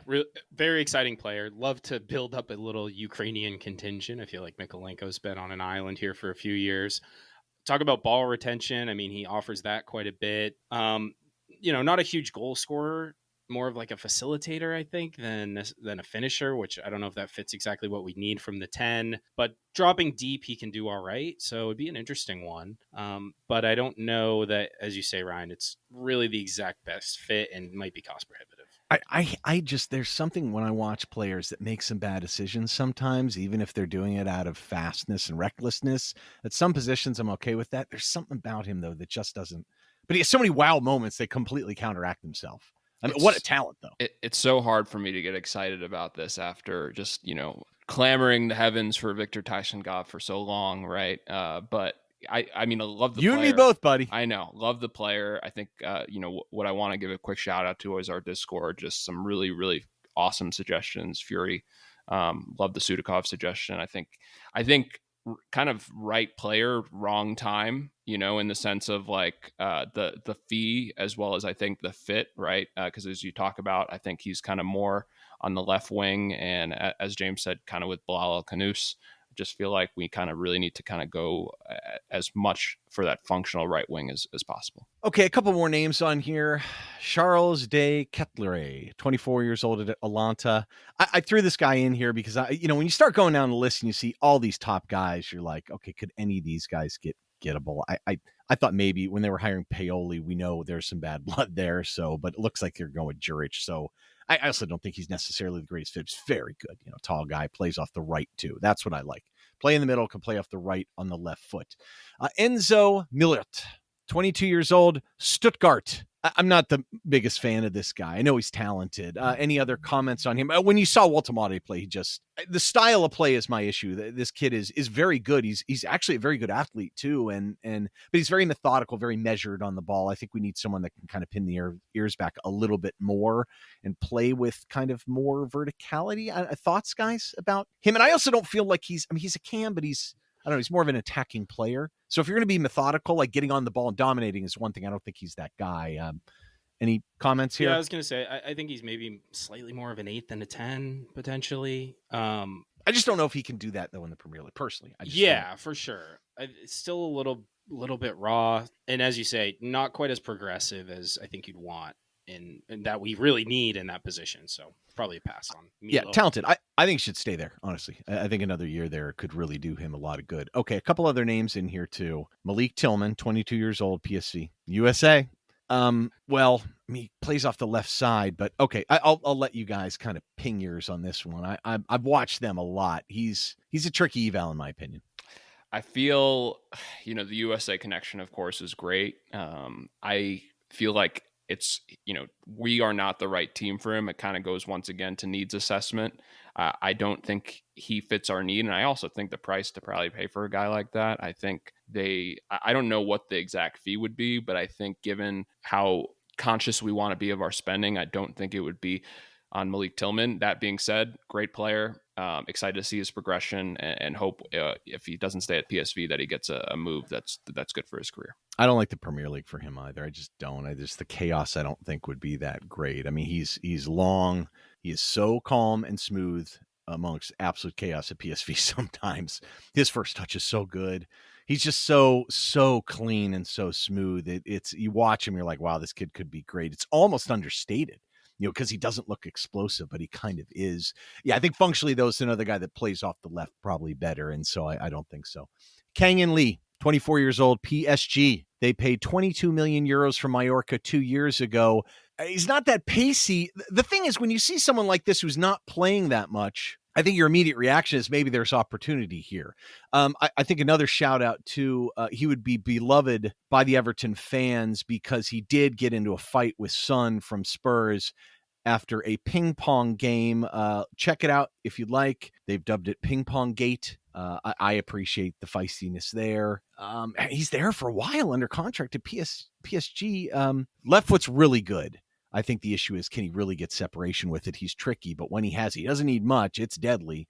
very exciting player. Love to build up a little Ukrainian contingent. I feel like Mikolenko's been on an island here for a few years. Talk about ball retention. I mean, he offers that quite a bit. Not a huge goal scorer more of like a facilitator, I think, than a finisher, which I don't know if that fits exactly what we need from the 10. But dropping deep, he can do all right. So it'd be an interesting one. But I don't know that, as you say, Ryan, it's really the exact best fit and might be cost prohibitive. I just, there's something when I watch players that make some bad decisions sometimes, even if they're doing it out of fastness and recklessness. At some positions, I'm okay with that. There's something about him, though, that just doesn't. But he has so many wild moments that completely counteract himself. I mean, what a talent, though. It's so hard for me to get excited about this after just, clamoring the heavens for Victor Tyson-Goff for so long, right? But I mean, I love the player. You and me both, buddy. I know. Love the player. I think, what I want to give a quick shout out to is our Discord. Just some really, really awesome suggestions. Fury. Love the Sudakov suggestion. I think kind of right player, wrong time, in the sense of like the fee as well as I think the fit, right? Because as you talk about, I think he's kind of more on the left wing. And as James said, kind of with Bilal El Khannous, just feel like we kind of really need to kind of go as much for that functional right wing as possible. Okay, a couple more names on here. Charles de Ketelaere, 24 years old at Atalanta. I threw this guy in here because, when you start going down the list and you see all these top guys, you're like, okay, could any of these guys get gettable? I thought maybe when they were hiring Paoli, we know there's some bad blood there. So, but it looks like they're going with Juric. So I also don't think he's necessarily the greatest fit. He's very good. Tall guy, plays off the right too. That's what I like. Play in the middle, can play off the right on the left foot. Enzo Millert, 22 years old, Stuttgart. I'm not the biggest fan of this guy. I know he's talented. Any other comments on him? When you saw Waltemade play, the style of play is my issue. This kid is very good. He's actually a very good athlete too, but he's very methodical, very measured on the ball. I think we need someone that can kind of pin the ears back a little bit more and play with kind of more verticality. Thoughts, guys, about him? And I also don't feel like he's a cam, but he's more of an attacking player. So if you're going to be methodical, like getting on the ball and dominating is one thing. I don't think he's that guy. Any comments here? Yeah, I was going to say, I think he's maybe slightly more of an 8 than a 10, potentially. I just don't know if he can do that, though, in the Premier League, personally. For sure. It's still a little bit raw. And as you say, not quite as progressive as I think you'd want and that we really need in that position. So probably a pass on Milo. Yeah, talented. I think he should stay there, honestly. I think another year there could really do him a lot of good. Okay, a couple other names in here, too. Malik Tillman, 22 years old, PSV. USA. He plays off the left side, but okay, I'll let you guys kind of ping yours on this one. I've watched them a lot. He's a tricky eval, in my opinion. I feel, the USA connection, of course, is great. I feel like it's, we are not the right team for him. It kind of goes once again to needs assessment. I don't think he fits our need. And I also think the price to probably pay for a guy like that, I think I don't know what the exact fee would be, but I think given how conscious we want to be of our spending, I don't think it would be on Malik Tillman. That being said, great player. Excited to see his progression and hope if he doesn't stay at PSV that he gets a move that's good for his career. I don't like the Premier League for him either. I just don't. The chaos I don't think would be that great. I mean, he's long. He is so calm and smooth amongst absolute chaos at PSV sometimes. His first touch is so good. He's just so clean and so smooth. It's you watch him, you're like, wow, this kid could be great. It's almost understated. Because he doesn't look explosive, but he kind of is. Yeah, I think functionally, though, it's another guy that plays off the left probably better, and so I don't think so. Kang-in Lee, 24 years old, PSG. They paid 22 million euros for Mallorca 2 years ago. He's not that pacey. The thing is, when you see someone like this who's not playing that much, I think your immediate reaction is maybe there's opportunity here. I think another shout out to he would be beloved by the Everton fans because he did get into a fight with Son from Spurs after a ping pong game. Check it out if you'd like. They've dubbed it Ping Pong Gate. I appreciate the feistiness there. He's there for a while under contract at PSG. Left foot's really good. I think the issue is, can he really get separation with it? He's tricky, but when he doesn't need much. It's deadly.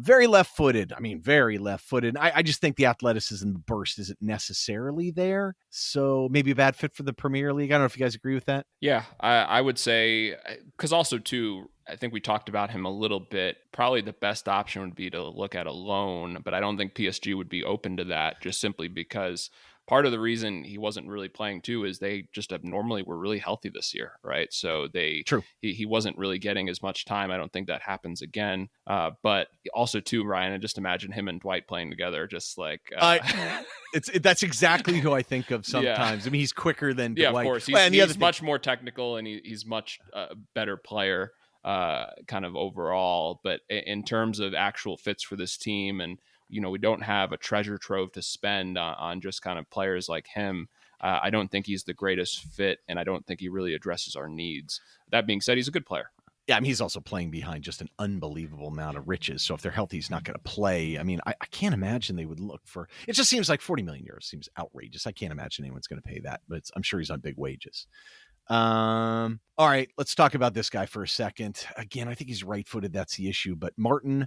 Very left-footed. I just think the athleticism, the burst isn't necessarily there. So maybe a bad fit for the Premier League. I don't know if you guys agree with that. Yeah, I would say, because also too, I think we talked about him a little bit. Probably the best option would be to look at a loan, but I don't think PSG would be open to that just simply because part of the reason he wasn't really playing too is they just abnormally were really healthy this year, right? So he wasn't really getting as much time. I don't think that happens again. But also too, Ryan, I just imagine him and Dwight playing together, just like that's exactly who I think of sometimes. Yeah. I mean, he's quicker than Dwight. Yeah, of course. He's much more technical, and he's much better player kind of overall. But in terms of actual fits for this team, and we don't have a treasure trove to spend on just kind of players like him. I don't think he's the greatest fit, and I don't think he really addresses our needs. That being said, he's a good player. Yeah, I mean, he's also playing behind just an unbelievable amount of riches. So if they're healthy, he's not going to play. I mean, I can't imagine they would look for – it just seems like 40 million euros seems outrageous. I can't imagine anyone's going to pay that, but I'm sure he's on big wages. All right, let's talk about this guy for a second. Again, I think he's right-footed. That's the issue. But Martin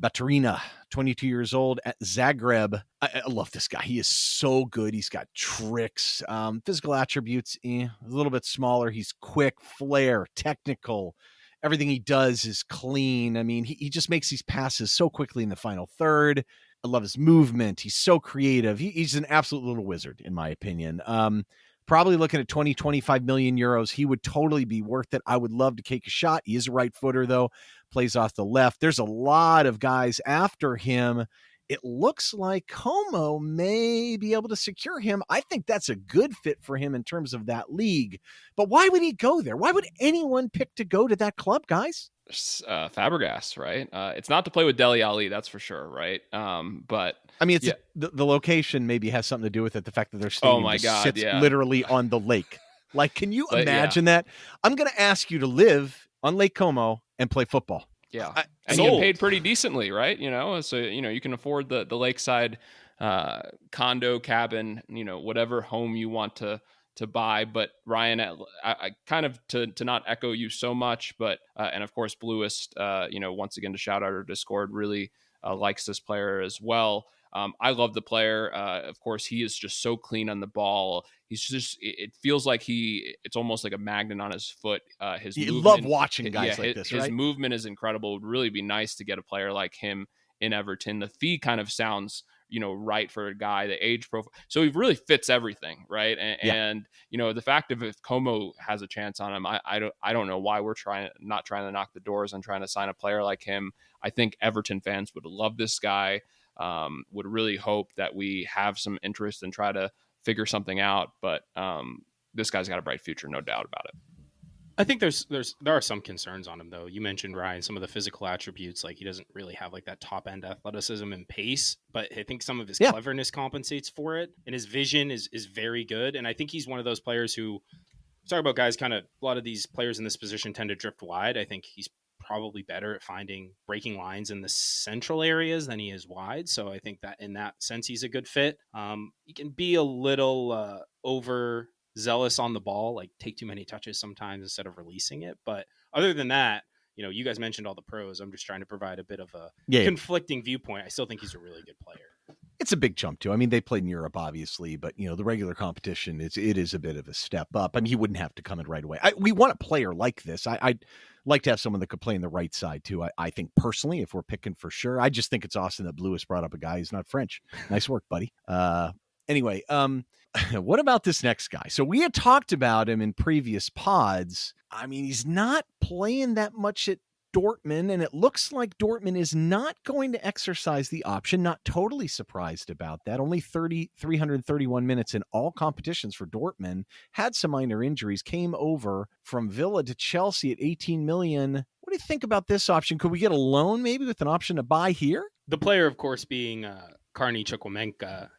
Baturina, 22 years old at Zagreb. I love this guy. He is so good. He's got tricks, physical attributes, a little bit smaller. He's quick, flair, technical. Everything he does is clean. I mean, he just makes these passes so quickly in the final third. I love his movement. He's so creative. He's an absolute little wizard, in my opinion. Probably looking at 20, 25 million euros. He would totally be worth it. I would love to take a shot. He is a right footer, though. Plays off the left. There's a lot of guys after him. It looks like Como may be able to secure him. I think that's a good fit for him in terms of that league. But why would he go there? Why would anyone pick to go to that club, guys? Fabregas, right? It's not to play with Dele Alli, that's for sure, right? But I mean, it's the location maybe has something to do with it. The fact that their stadium sits literally on the lake. Like, can you imagine that? I'm going to ask you to live on Lake Como and play football. Yeah. And you get paid pretty decently, right? So, you can afford the lakeside condo, cabin, whatever home you want to buy. But Ryan, I kind of to not echo you so much, but and of course Bluist, once again to shout out our Discord, really likes this player as well. I love the player. Of course, he is just so clean on the ball. He's just, it feels like it's almost like a magnet on his foot. You love watching guys like this, right? His movement is incredible. It would really be nice to get a player like him in Everton. The fee kind of sounds, right for a guy, the age profile. So he really fits everything, right? And the fact of if Como has a chance on him, I don't know why we're not trying to knock the doors on trying to sign a player like him. I think Everton fans would love this guy. Would really hope that we have some interest and try to figure something out. But this guy's got a bright future, no doubt about it. I think there are some concerns on him, though. You mentioned, Ryan, some of the physical attributes, like he doesn't really have like that top end athleticism and pace, but I think some of his cleverness compensates for it, and his vision is very good. And I think he's one of those players who, talk about guys, kind of a lot of these players in this position tend to drift wide. I think he's probably better at breaking lines in the central areas than he is wide. So I think that in that sense, he's a good fit. He can be a little overzealous on the ball, like take too many touches sometimes instead of releasing it. But other than that, you guys mentioned all the pros. I'm just trying to provide a bit of a conflicting viewpoint. I still think he's a really good player. It's a big jump too. I mean, they played in Europe, obviously, but the regular competition it is a bit of a step up. I mean, he wouldn't have to come in right away. We want a player like this. I'd like to have someone that could play in the right side too. I think personally, if we're picking for sure, I just think it's awesome that Bluist brought up a guy who's not French. Nice work, buddy. Anyway, what about this next guy? So we had talked about him in previous pods. I mean, he's not playing that much at Dortmund, and it looks like Dortmund is not going to exercise the option. Not totally surprised about that. Only 331 minutes in all competitions for Dortmund. Had some minor injuries. Came over from Villa to Chelsea at 18 million. What do you think about this option? Could we get a loan maybe with an option to buy here? The player, of course, being Carney Chukwuemeka,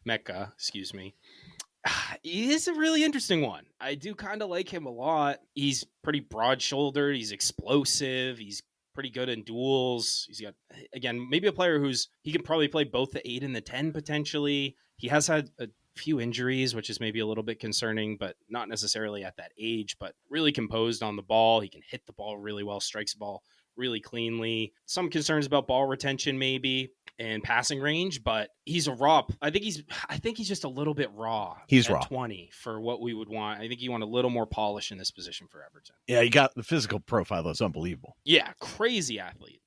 he is a really interesting one. I do kind of like him a lot. He's pretty broad-shouldered. He's explosive. He's pretty good in duels. He's got, again, maybe a player he can probably play both the 8 and the 10 potentially. He has had a few injuries, which is maybe a little bit concerning, but not necessarily at that age, but really composed on the ball. He can hit the ball really well, strikes the ball really cleanly. Some concerns about ball retention maybe and passing range, but he's a raw. I think he's just a little bit raw. He's at raw 20 for what we would want. I think you want a little more polish in this position for Everton. Yeah, you got the physical profile that's unbelievable. Yeah, crazy athlete.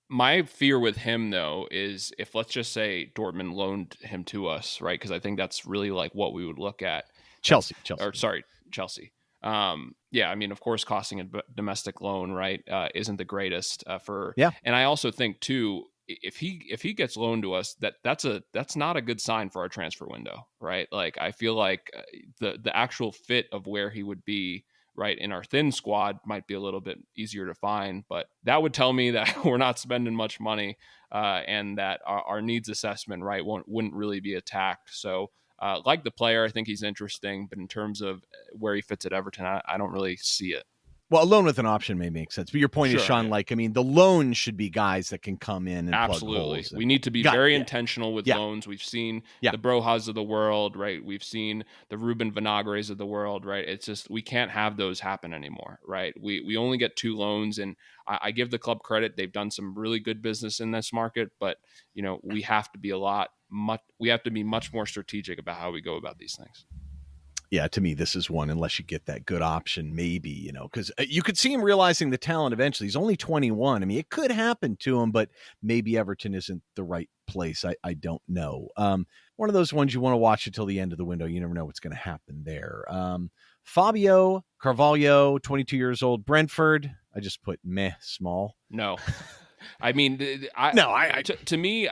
My fear with him, though, is if, let's just say, Dortmund loaned him to us, right? Because I think that's really like what we would look at. Chelsea. Chelsea. Yeah, I mean, of course, costing a domestic loan, right, isn't the greatest for. Yeah. And I also think too, if he gets loaned to us, that's not a good sign for our transfer window, right? Like, I feel like the actual fit of where he would be, right, in our thin squad might be a little bit easier to find, but that would tell me that we're not spending much money, and that our needs assessment, right, wouldn't really be attacked. So like the player, I think he's interesting, but in terms of where he fits at Everton, I don't really see it. Well, a loan with an option may make sense. But your point is, Sean, yeah. like, I mean, the loan should be guys that can come in and Absolutely. plug holes. We need to be very intentional with loans. We've seen the Brohas of the world, right? We've seen the Ruben Vinagres of the world, right? It's just, we can't have those happen anymore, right? We only get 2 loans, and I give the club credit. They've done some really good business in this market, but, you know, we have to be much more strategic about how we go about these things. Yeah, to me, this is one, unless you get that good option, maybe, you know, because you could see him realizing the talent eventually. He's only 21. I mean, it could happen to him, but maybe Everton isn't the right place. I don't know. One of those ones you want to watch until the end of the window. You never know what's going to happen there. Fabio Carvalho, 22 years old, Brentford. I just put meh small. No. I mean, to me,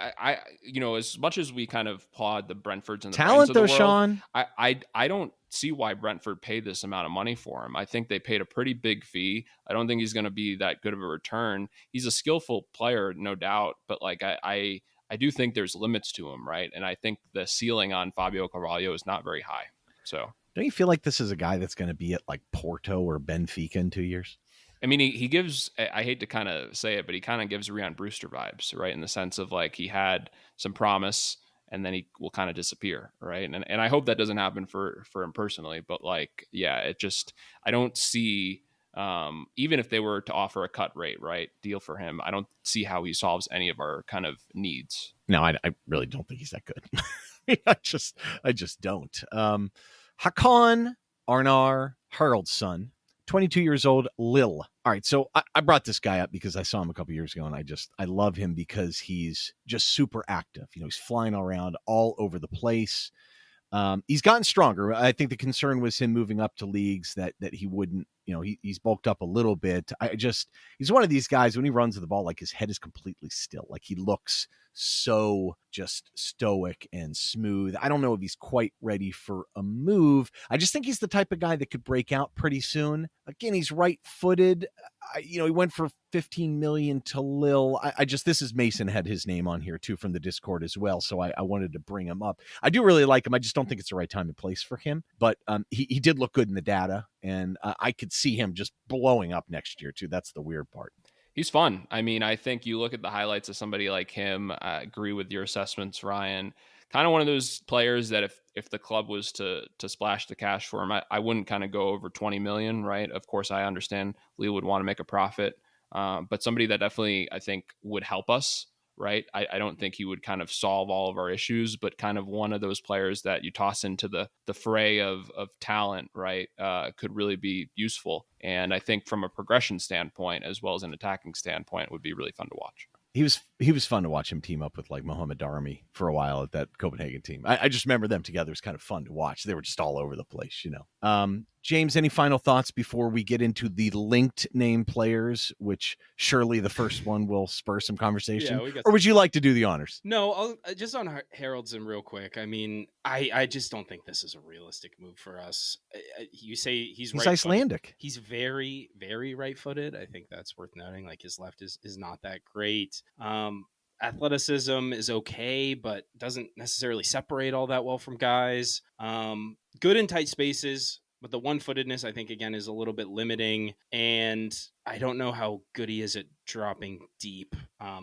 you know, as much as we kind of applaud the Brentfords and the talent, of the though, world, Sean, I don't see why Brentford paid this amount of money for him. I think they paid a pretty big fee. I don't think he's going to be that good of a return. He's a skillful player, no doubt, but like I do think there's limits to him, right? And I think the ceiling on Fabio Carvalho is not very high. So don't you feel like this is a guy that's going to be at like Porto or Benfica in 2 years? I mean, he gives, I hate to kind of say it, but he kind of gives Ryan Brewster vibes, right? In the sense of like he had some promise and then he will kind of disappear, right? And I hope that doesn't happen for him personally, but like, yeah, it just, I don't see, even if they were to offer a cut rate, right, deal for him, I don't see how he solves any of our kind of needs. No, I really don't think he's that good. I just don't. Hakan Arnar Harold's son, 22 years old, Lille. All right, so I brought this guy up because I saw him a couple years ago, and I love him because he's just super active. You know, he's flying around all over the place. He's gotten stronger. I think the concern was him moving up to leagues that he wouldn't, you know, he's bulked up a little bit. He's one of these guys, when he runs the ball, like his head is completely still. Like he looks so just stoic and smooth. I don't know if he's quite ready for a move. I just think he's the type of guy that could break out pretty soon. Again, he's right-footed. He went for 15 million to Lille. This is Mason had his name on here too from the Discord as well. So I wanted to bring him up. I do really like him. I just don't think it's the right time and place for him, but he did look good in the data, and I could see him just blowing up next year too. That's the weird part. He's fun. I mean, I think you look at the highlights of somebody like him, I agree with your assessments, Ryan. Kind of one of those players that if the club was to splash the cash for him, I wouldn't kind of go over 20 million, right? Of course, I understand Lille would want to make a profit, but somebody that definitely, I think, would help us, right? I don't think he would kind of solve all of our issues, but kind of one of those players that you toss into the fray of talent, right, could really be useful. And I think from a progression standpoint, as well as an attacking standpoint, would be really fun to watch. He was fun to watch him team up with like Mohamed Darmi for a while at that Copenhagen team. I just remember them together. It was kind of fun to watch. They were just all over the place, you know. James, any final thoughts before we get into the linked name players, which surely the first one will spur some conversation? Or would you like to do the honors? No, just on Haroldson real quick. I mean, I just don't think this is a realistic move for us. You say he's right-footed. Icelandic. He's very, very right-footed. I think that's worth noting. Like his left is not that great. Athleticism is okay, but doesn't necessarily separate all that well from guys. Good in tight spaces, but the one-footedness, I think, again, is a little bit limiting. And I don't know how good he is at dropping deep.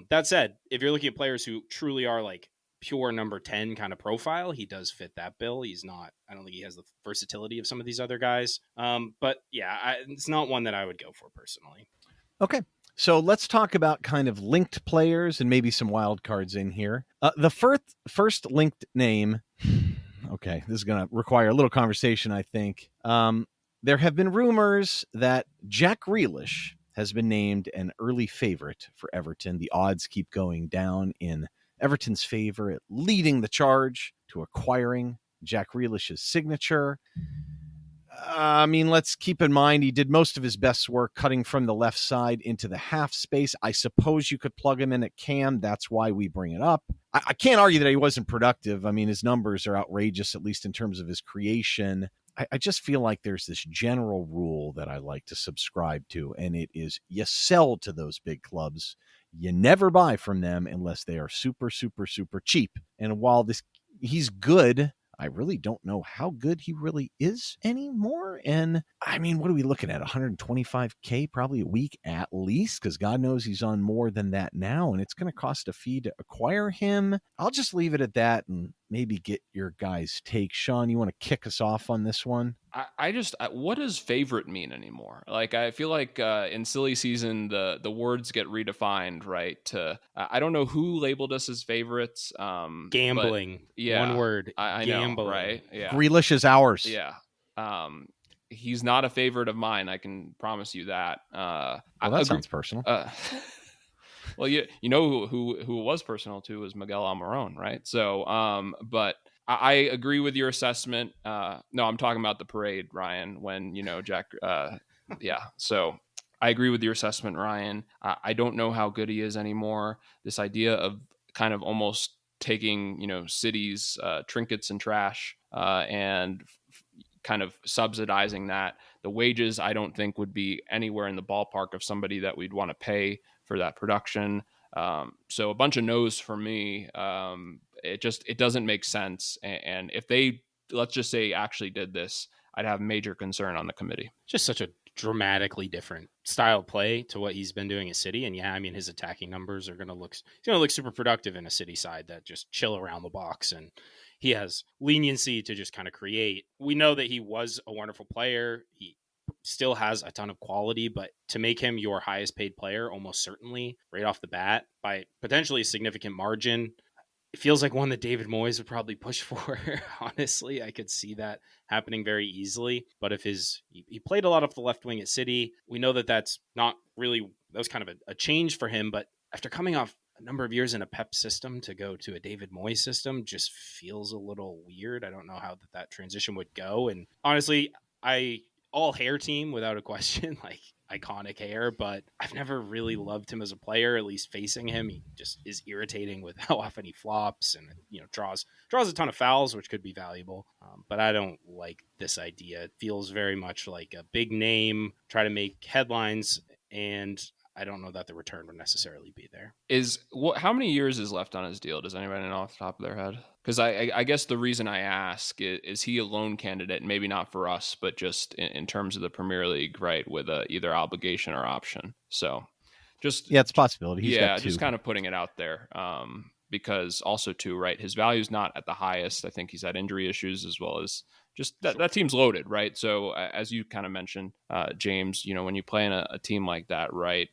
That said, if you're looking at players who truly are like pure number 10 kind of profile, he does fit that bill. He's not, I don't think he has the versatility of some of these other guys. But yeah, it's not one that I would go for personally. Okay. So let's talk about kind of linked players and maybe some wild cards in here. The first linked name, okay, this is going to require a little conversation, I think. There have been rumors that Jack Grealish has been named an early favorite for Everton. The odds keep going down in Everton's favor, leading the charge to acquiring Jack Grealish's signature. I mean, let's keep in mind he did most of his best work cutting from the left side into the half space. I suppose you could plug him in at cam. That's why we bring it up. I can't argue that he wasn't productive. I mean, his numbers are outrageous, at least in terms of his creation. I just feel like there's this general rule that I like to subscribe to, and it is you sell to those big clubs. You never buy from them unless they are super, super, super cheap. And while he's good, I really don't know how good he really is anymore. And I mean, what are we looking at? 125K probably a week at least, because God knows he's on more than that now. And it's going to cost a fee to acquire him. I'll just leave it at that and maybe get your guys' take. Sean, you want to kick us off on this one? What does favorite mean anymore? Like, I feel like in silly season, the words get redefined, right? I don't know who labeled us as favorites. Gambling. Yeah. One word. I gambling. know, right? Yeah. Grealish is ours. Yeah. He's not a favorite of mine. I can promise you that. That sounds personal. Well, you know who it was personal to was Miguel Almiron, right? So, but I agree with your assessment. No, I'm talking about the parade, Ryan, when, Jack, yeah. So I agree with your assessment, Ryan. I don't know how good he is anymore. This idea of kind of almost taking, cities, trinkets and trash, and kind of subsidizing that. The wages, I don't think, would be anywhere in the ballpark of somebody that we'd want to pay for that production. So a bunch of no's for me. It doesn't make sense. And if they, let's just say, actually did this, I'd have major concern on the committee. Just such a dramatically different style of play to what he's been doing at City. And yeah, I mean, his attacking numbers are going to look super productive in a City side that just chill around the box. And he has leniency to just kind of create. We know that he was a wonderful player. He still has a ton of quality, but to make him your highest paid player, almost certainly right off the bat by potentially a significant margin, it feels like one that David Moyes would probably push for. Honestly, I could see that happening very easily. But if he played a lot off the left wing at City, we know that that's not really, that was kind of a change for him. But after coming off a number of years in a Pep system to go to a David Moyes system just feels a little weird. I don't know how that transition would go. And honestly, all hair team without a question, like iconic hair, but I've never really loved him as a player, at least facing him. He just is irritating with how often he flops and, draws a ton of fouls, which could be valuable. But I don't like this idea. It feels very much like a big name, try to make headlines, and I don't know that the return would necessarily be there. How many years is left on his deal? Does anybody know off the top of their head? Because I guess the reason I ask is he a loan candidate? Maybe not for us, but just in terms of the Premier League, right? With either obligation or option. So it's a possibility. He's got two. Just kind of putting it out there. Because also too, right? His value is not at the highest. I think he's had injury issues as well as just that team's loaded, right? So as you kind of mentioned, James, when you play in a team like that, right,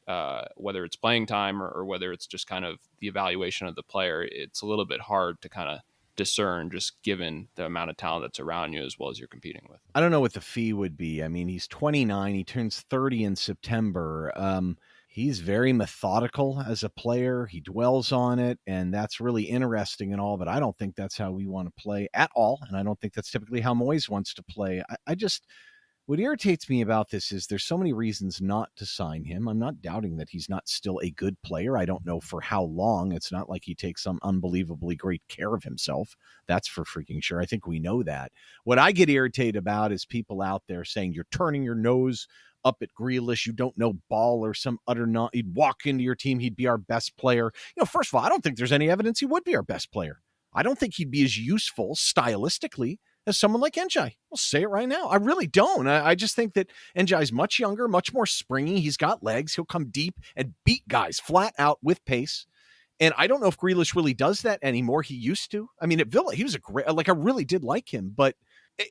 whether it's playing time or whether it's just kind of the evaluation of the player, it's a little bit hard to kind of discern just given the amount of talent that's around you as well as you're competing with. I don't know what the fee would be. I mean, he's 29. He turns 30 in September. He's very methodical as a player. He dwells on it, and that's really interesting and all, but I don't think that's how we want to play at all, and I don't think that's typically how Moyes wants to play. What irritates me about this is there's so many reasons not to sign him. I'm not doubting that he's not still a good player. I don't know for how long. It's not like he takes some unbelievably great care of himself. That's for freaking sure. I think we know that. What I get irritated about is people out there saying you're turning your nose up at Grealish, you don't know ball or some utter not. He'd walk into your team, he'd be our best player. First of all, I don't think there's any evidence he would be our best player. I don't think he'd be as useful stylistically as someone like Ndiaye. I'll say it right now. I really don't. I just think that Ndiaye's much younger, much more springy. He's got legs. He'll come deep and beat guys flat out with pace. And I don't know if Grealish really does that anymore. He used to. I mean, at Villa, he was a great, I really did like him, but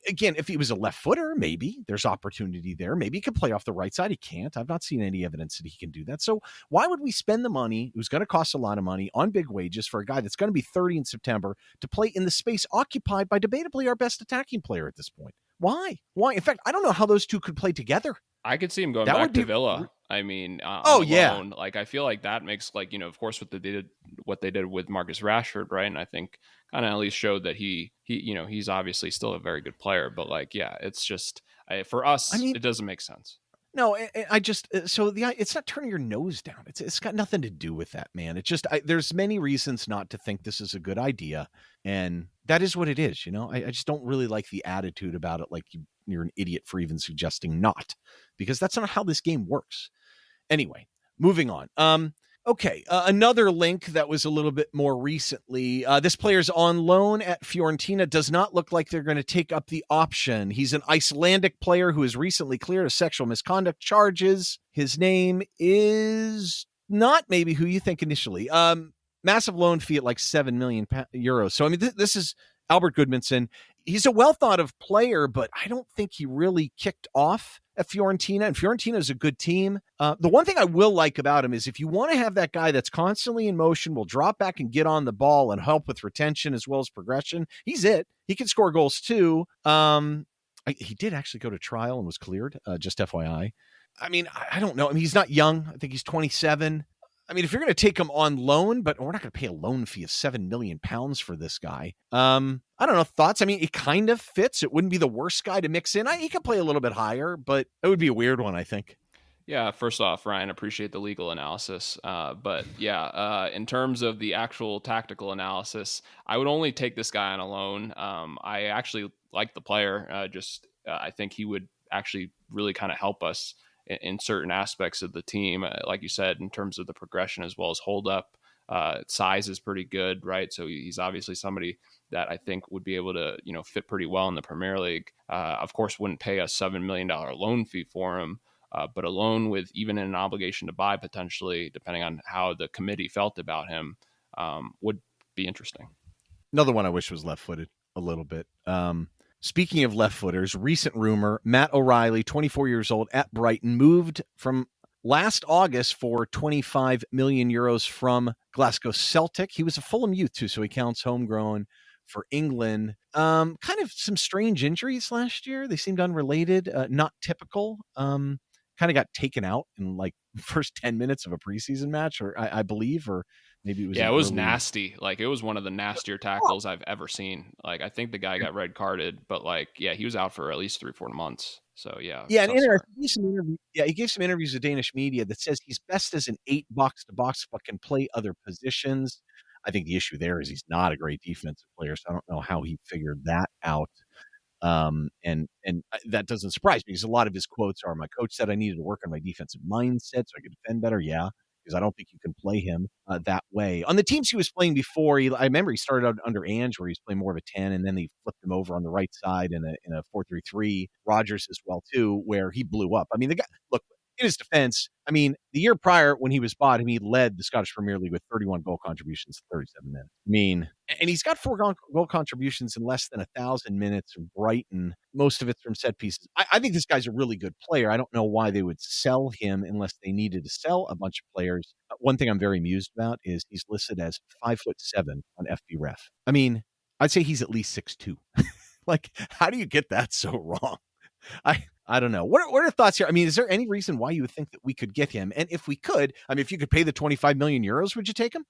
again, if he was a left footer, maybe there's opportunity there. Maybe he could play off the right side. He can't. I've not seen any evidence that he can do that. So why would we spend the money, who's going to cost a lot of money, on big wages for a guy that's going to be 30 in September to play in the space occupied by debatably our best attacking player at this point? Why? In fact, I don't know how those two could play together. I could see him going back to Villa. I mean, Oh, on a yeah. loan, like I feel like that makes like, of course what they did with Marcus Rashford, right? And I think kind of at least showed that he's obviously still a very good player, but like, yeah, it's just for us, it doesn't make sense. No, I just it's not turning your nose down. It's got nothing to do with that, man. It's just there's many reasons not to think this is a good idea, and that is what it is. I just don't really like the attitude about it. Like you're an idiot for even suggesting not, because that's not how this game works. Anyway, moving on. Okay, another link that was a little bit more recently. This player's on loan at Fiorentina. Does not look like they're going to take up the option. He's an Icelandic player who has recently cleared of sexual misconduct charges. His name is not maybe who you think initially. Massive loan fee at like 7 million euros. So, I mean, this is Albert Goodmanson. He's a well thought of player, but I don't think he really kicked off at Fiorentina, and Fiorentina is a good team. The one thing I will like about him is if you want to have that guy that's constantly in motion, will drop back and get on the ball and help with retention as well as progression, he's it. He can score goals too. He did actually go to trial and was cleared, just FYI. I mean, I don't know. I mean, he's not young. I think he's 27. I mean, if you're going to take him on loan, but we're not going to pay a loan fee of £7 million for this guy. I don't know. Thoughts? I mean, it kind of fits. It wouldn't be the worst guy to mix in. He could play a little bit higher, but it would be a weird one, I think. Yeah, first off, Ryan, appreciate the legal analysis. But yeah, in terms of the actual tactical analysis, I would only take this guy on a loan. I actually like the player. I think he would actually really kind of help us in certain aspects of the team. Like you said, in terms of the progression as well as hold up. Size is pretty good, right? So he's obviously somebody that I think would be able to, fit pretty well in the Premier League. Of course, wouldn't pay a $7 million loan fee for him. But a loan with even an obligation to buy potentially, depending on how the committee felt about him, would be interesting. Another one I wish was left-footed a little bit. Speaking of left-footers, recent rumor, Matt O'Reilly, 24 years old, at Brighton, moved from last August for 25 million euros from Glasgow Celtic. He was a Fulham youth too, so he counts homegrown for England. Kind of some strange injuries last year. They seemed unrelated, not typical. Kind of got taken out in like the first 10 minutes of a preseason match, or I believe, or maybe it was. Yeah, it was nasty. Like it was one of the nastier tackles I've ever seen. Like I think the guy got red carded, but like, yeah, he was out for at least 3-4 months. So yeah. Yeah, and he gave some interviews with Danish media that says he's best as an 8 box-to-box, but can play other positions. I think the issue there is he's not a great defensive player, so I don't know how he figured that out. And that doesn't surprise me because a lot of his quotes are, my coach said I needed to work on my defensive mindset so I could defend better. Yeah, because I don't think you can play him that way. On the teams he was playing before, I remember he started out under Ange where he was playing more of a 10, and then they flipped him over on the right side in a 4-3-3. Rogers as well too, where he blew up. I mean, the guy, look, in his defense, I mean, the year prior when he was bought, he led the Scottish Premier League with 31 goal contributions in 37 minutes. I mean, and he's got 4 goal contributions in less than 1,000 minutes from Brighton. Most of it's from set pieces. I think this guy's a really good player. I don't know why they would sell him unless they needed to sell a bunch of players. One thing I'm very amused about is he's listed as 5'7" on FBref. I mean, I'd say he's at least 6'2". Like, how do you get that so wrong? I don't know. What are your thoughts here? I mean, is there any reason why you would think that we could get him? And if we could, I mean, if you could pay the 25 million euros, would you take him?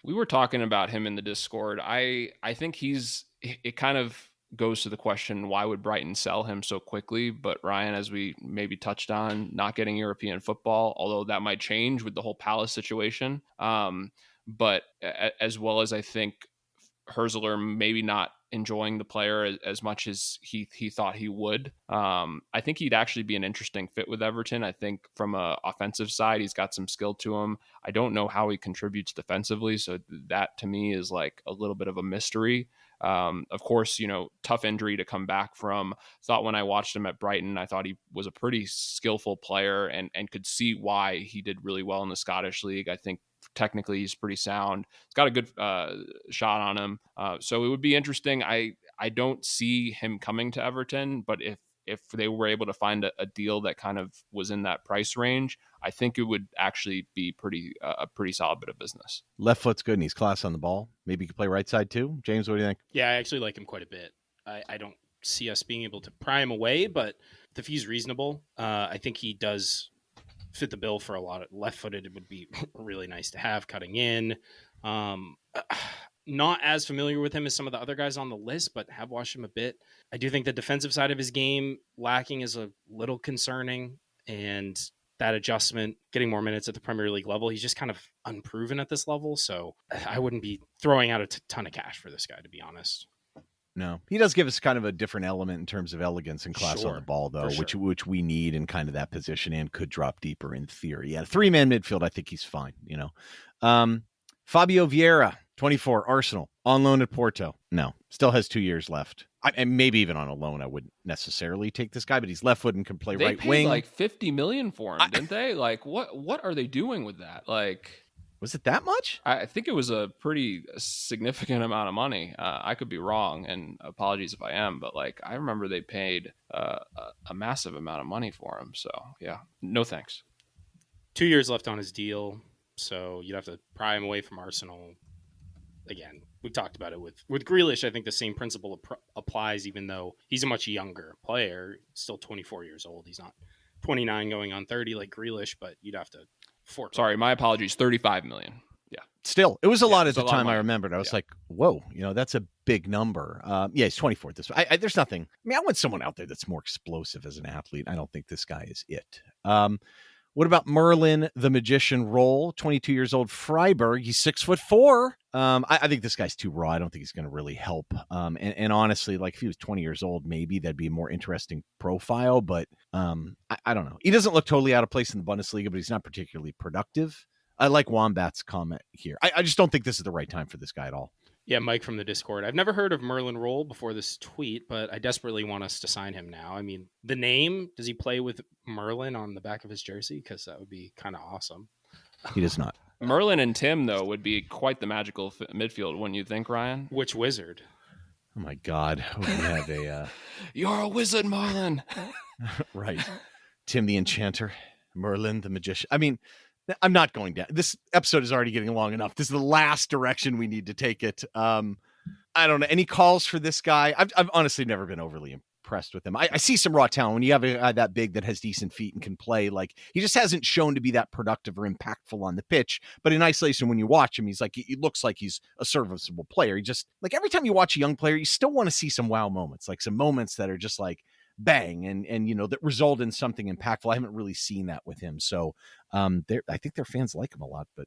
We were talking about him in the Discord. I think it kind of goes to the question, why would Brighton sell him so quickly? But Ryan, as we maybe touched on, not getting European football, although that might change with the whole Palace situation. But as well as I think Herzler maybe not enjoying the player as much as he thought he would. I think he'd actually be an interesting fit with Everton. I think from a offensive side, he's got some skill to him. I don't know how he contributes defensively, so that to me is like a little bit of a mystery. Of course, tough injury to come back from. Thought when I watched him at Brighton, I thought he was a pretty skillful player and could see why he did really well in the Scottish League. I think technically he's pretty sound. He's got a good shot on him. So it would be interesting. I don't see him coming to Everton, but if they were able to find a deal that kind of was in that price range, I think it would actually be a pretty solid bit of business. Left foot's good and he's class on the ball. Maybe he could play right side too. James, what do you think? Yeah, I actually like him quite a bit. I don't see us being able to pry him away, but the fee's reasonable. I think he does fit the bill for a lot of left-footed. It would be really nice to have cutting in. Not as familiar with him as some of the other guys on the list, but have watched him a bit. I do think the defensive side of his game lacking is a little concerning, and that adjustment, getting more minutes at the Premier League level, he's just kind of unproven at this level. So I wouldn't be throwing out a ton of cash for this guy, to be honest. No, he does give us kind of a different element in terms of elegance and class on the ball, though, which we need in kind of that position and could drop deeper in theory. Yeah, 3-man midfield, I think he's fine, Fabio Vieira, 24, Arsenal, on loan at Porto. No, still has 2 years left. And maybe even on a loan, I wouldn't necessarily take this guy, but he's left foot and can play right wing. They paid like $50 million for him, didn't they? Like, what are they doing with that? Like, was it that much? I think it was a pretty significant amount of money. I could be wrong, and apologies if I am, but like, I remember they paid a massive amount of money for him. So yeah, no thanks. 2 years left on his deal, so you'd have to pry him away from Arsenal. Again, we talked about it with Grealish. I think the same principle applies, even though he's a much younger player, still 24 years old. He's not 29 going on 30 like Grealish, but you'd have to fork. Sorry, my apologies. 35 million. Yeah. Still, it was a lot at the time. I remembered. I was like, whoa, that's a big number. He's 24 at this. There's nothing. I mean, I want someone out there that's more explosive as an athlete. I don't think this guy is it. What about Merlin, the magician role? 22 years old, Freiburg. He's 6'4". I think this guy's too raw. I don't think he's going to really help. And honestly, like if he was 20 years old, maybe that'd be a more interesting profile. But I don't know. He doesn't look totally out of place in the Bundesliga, but he's not particularly productive. I like Wombat's comment here. I just don't think this is the right time for this guy at all. Yeah, Mike from the Discord. I've never heard of Merlin Roll before this tweet, but I desperately want us to sign him now. I mean, the name, does he play with Merlin on the back of his jersey? Because that would be kind of awesome. He does not. Merlin and Tim, though, would be quite the magical midfield, wouldn't you think, Ryan? Which wizard? Oh, my God. We have a... You're a wizard, Merlin. Right. Tim the Enchanter, Merlin the Magician. I mean... I'm not going down. This episode is already getting long enough. This is the last direction we need to take it. I don't know. Any calls for this guy? I've honestly never been overly impressed with him. I see some raw talent. When you have a guy that big that has decent feet and can play, like he just hasn't shown to be that productive or impactful on the pitch. But in isolation, when you watch him, he looks like he's a serviceable player. He just like every time you watch a young player, you still want to see some wow moments, like some moments that are just like bang and that result in something impactful. I haven't really seen that with him. So I think their fans like him a lot. But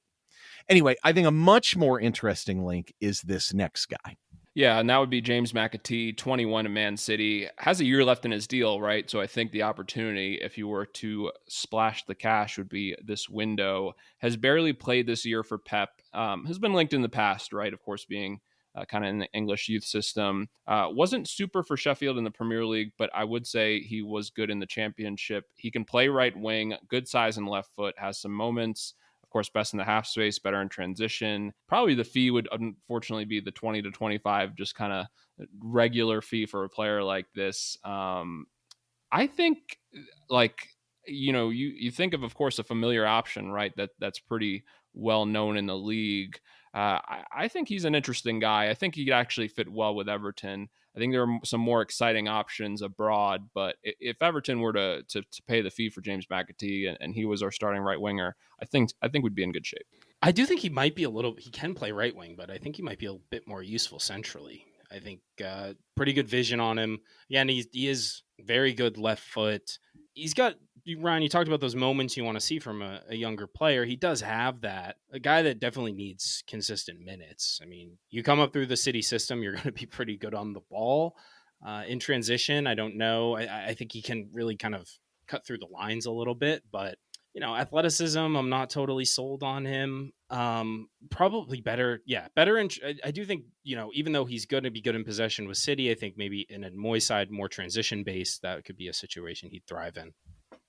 anyway, I think a much more interesting link is this next guy. Yeah, and that would be James McAtee, 21 in Man City. Has a year left in his deal, right? So I think the opportunity, if you were to splash the cash, would be this window. Has barely played this year for Pep. Has been linked in the past, right? Of course, being kind of in the English youth system. Wasn't super for Sheffield in the Premier League, but I would say he was good in the Championship. He can play right wing, good size and left foot, has some moments. Of course, best in the half space, better in transition. Probably the fee would unfortunately be the 20 to 25, just kind of regular fee for a player like this. I think you think of course, a familiar option, right? That's pretty well known in the league. I think he's an interesting guy. I think he could actually fit well with Everton. I think there are some more exciting options abroad, but if Everton were to pay the fee for James McAtee and he was our starting right winger, I think we'd be in good shape. I do think he might be he can play right wing, but I think he might be a bit more useful centrally. I think pretty good vision on him. Yeah, and he is very good left foot. He's got, Ryan, you talked about those moments you want to see from a younger player. He does have that. A guy that definitely needs consistent minutes. I mean, you come up through the City system, you're going to be pretty good on the ball. In transition, I don't know. I think he can really kind of cut through the lines a little bit, but athleticism, I'm not totally sold on him. Probably better. Yeah, better. I do think, even though he's going to be good in possession with City, I think maybe in a Moy side, more transition based, that could be a situation he'd thrive in.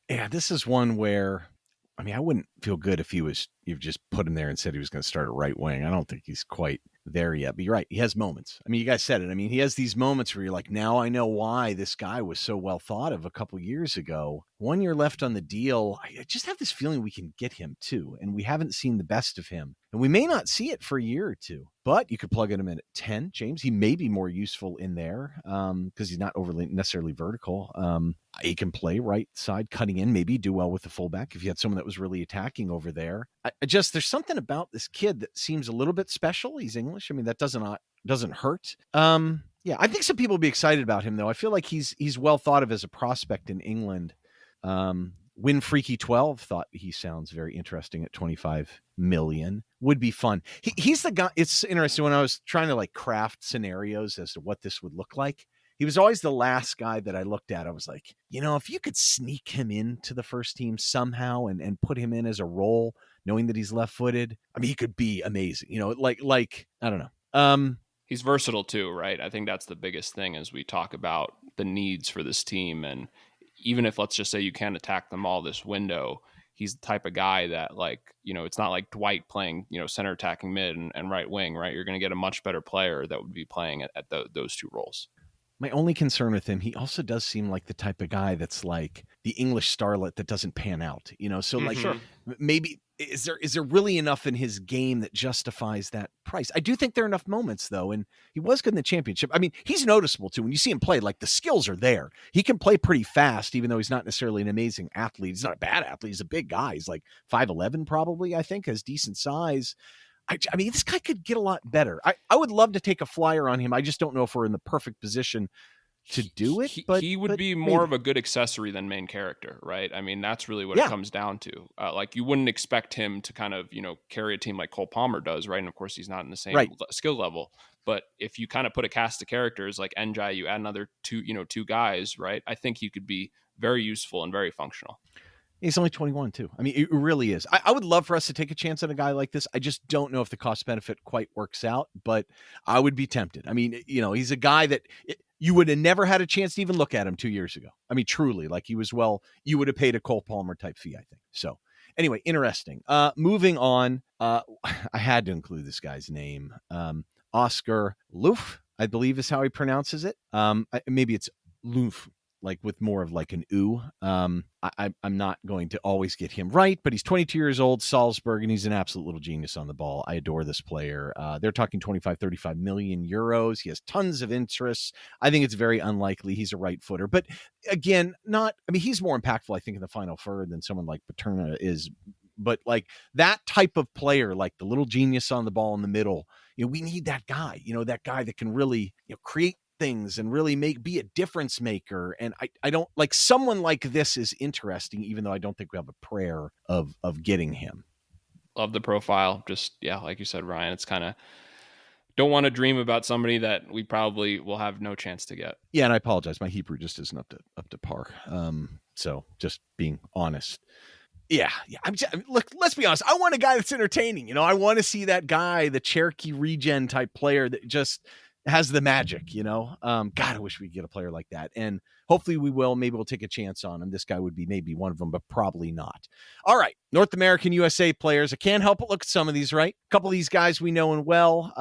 Yeah, this is one where, I wouldn't feel good if you've just put him there and said he was going to start at right wing. I don't think he's quite there yet, but you're right. He has moments. You guys said it. He has these moments where you're like, now I know why this guy was so well thought of a couple years ago. 1 year left on the deal. I just have this feeling we can get him too. And we haven't seen the best of him. And we may not see it for a year or two, but you could plug him in at 10, James. He may be more useful in there because he's not overly necessarily vertical. He can play right side, cutting in, maybe do well with the fullback if you had someone that was really attacking over there. There's something about this kid that seems a little bit special. He's English. I mean, that doesn't hurt. Yeah, I think some people will be excited about him, though. I feel like he's well thought of as a prospect in England. Win Freaky 12 thought he sounds very interesting at 25 million. Would be fun. He's the guy. It's interesting when I was trying to like craft scenarios as to what this would look like. He was always the last guy that I looked at. I was like, if you could sneak him into the first team somehow and put him in as a role, knowing that he's left-footed, I mean, he could be amazing. Like I don't know. He's versatile too, right? I think that's the biggest thing as we talk about the needs for this team. And even if, let's just say, you can't attack them all this window, he's the type of guy that, like, it's not like Dwight playing, center attacking mid and right wing, right? You're going to get a much better player that would be playing at those two roles. My only concern with him, he also does seem like the type of guy that's like the English starlet that doesn't pan out, so like, sure, maybe is there really enough in his game that justifies that price? I do think there are enough moments though. And he was good in the championship. I mean, he's noticeable too. When you see him play, like the skills are there. He can play pretty fast, even though he's not necessarily an amazing athlete. He's not a bad athlete. He's a big guy. He's like 5'11" probably, I think, has decent size. I mean, this guy could get a lot better. I would love to take a flyer on him. I just don't know if we're in the perfect position to do it. But he would be more of a good accessory than main character, right? I mean, that's really what it comes down to. Like, you wouldn't expect him to kind of, carry a team like Cole Palmer does, right? And of course, he's not in the same skill level. But if you kind of put a cast of characters like Ndiaye, you add another two guys, right? I think he could be very useful and very functional. He's only 21 too. I mean, it really is. I would love for us to take a chance on a guy like this. I just don't know if the cost benefit quite works out, but I would be tempted. I mean, he's a guy that you would have never had a chance to even look at him 2 years ago. I mean, truly, like you would have paid a Cole Palmer type fee, I think. So anyway, interesting. Moving on. I had to include this guy's name. Oscar Loof, I believe is how he pronounces it. Maybe it's Loof, like with more of like an ooh. I'm not going to always get him right, but he's 22 years old, Salzburg, and he's an absolute little genius on the ball. I adore this player. They're talking 35 million euros. He has tons of interests. I think it's very unlikely he's a right footer, but again, he's more impactful, I think, in the final third than someone like Baturina is. But like that type of player, like the little genius on the ball in the middle, we need that guy, that guy that can really create things and really be a difference maker. And I don't like someone like this is interesting, even though I don't think we have a prayer of getting him. Love the profile. Just, like you said, Ryan, it's kind of don't want to dream about somebody that we probably will have no chance to get. Yeah. And I apologize. My Hebrew just isn't up to par. So just being honest. Yeah. Look, let's be honest. I want a guy that's entertaining. I want to see that guy, the Cherokee regen type player that just has the magic, God, I wish we could get a player like that. And hopefully we will. Maybe we'll take a chance on him. This guy would be maybe one of them, but probably not. All right. North American USA players. I can't help but look at some of these, right? A couple of these guys we know and well.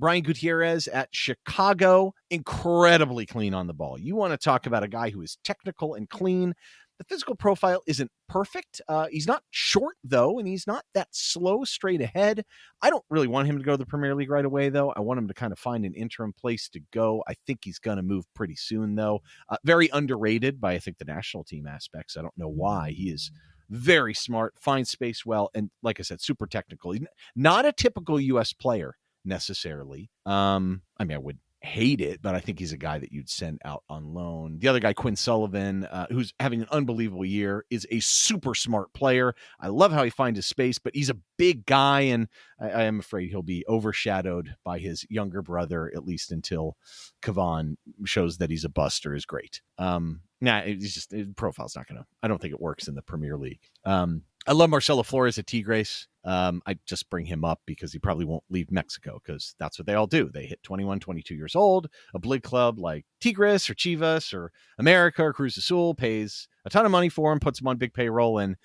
Brian Gutierrez at Chicago, incredibly clean on the ball. You want to talk about a guy who is technical and clean. The physical profile isn't perfect. He's not short, though, and he's not that slow straight ahead. I don't really want him to go to the Premier League right away, though. I want him to kind of find an interim place to go. I think he's going to move pretty soon, though. Very underrated by, I think, the national team aspects. I don't know why. He is very smart, finds space well, and like I said, super technical. He's not a typical U.S. player necessarily. I would hate it, but I think he's a guy that you'd send out on loan. The other guy, Quinn Sullivan, who's having an unbelievable year, is a super smart player. I love how he finds his space, but he's a big guy, and I am afraid he'll be overshadowed by his younger brother, at least until Kavan shows that he's a bust or is great. It's just, his profile's not going to, I don't think it works in the Premier League. I love Marcelo Flores at Tigres. I just bring him up because he probably won't leave Mexico because that's what they all do. They hit 21, 22 years old. A big club like Tigres or Chivas or America or Cruz Azul pays a ton of money for him, puts him on big payroll. And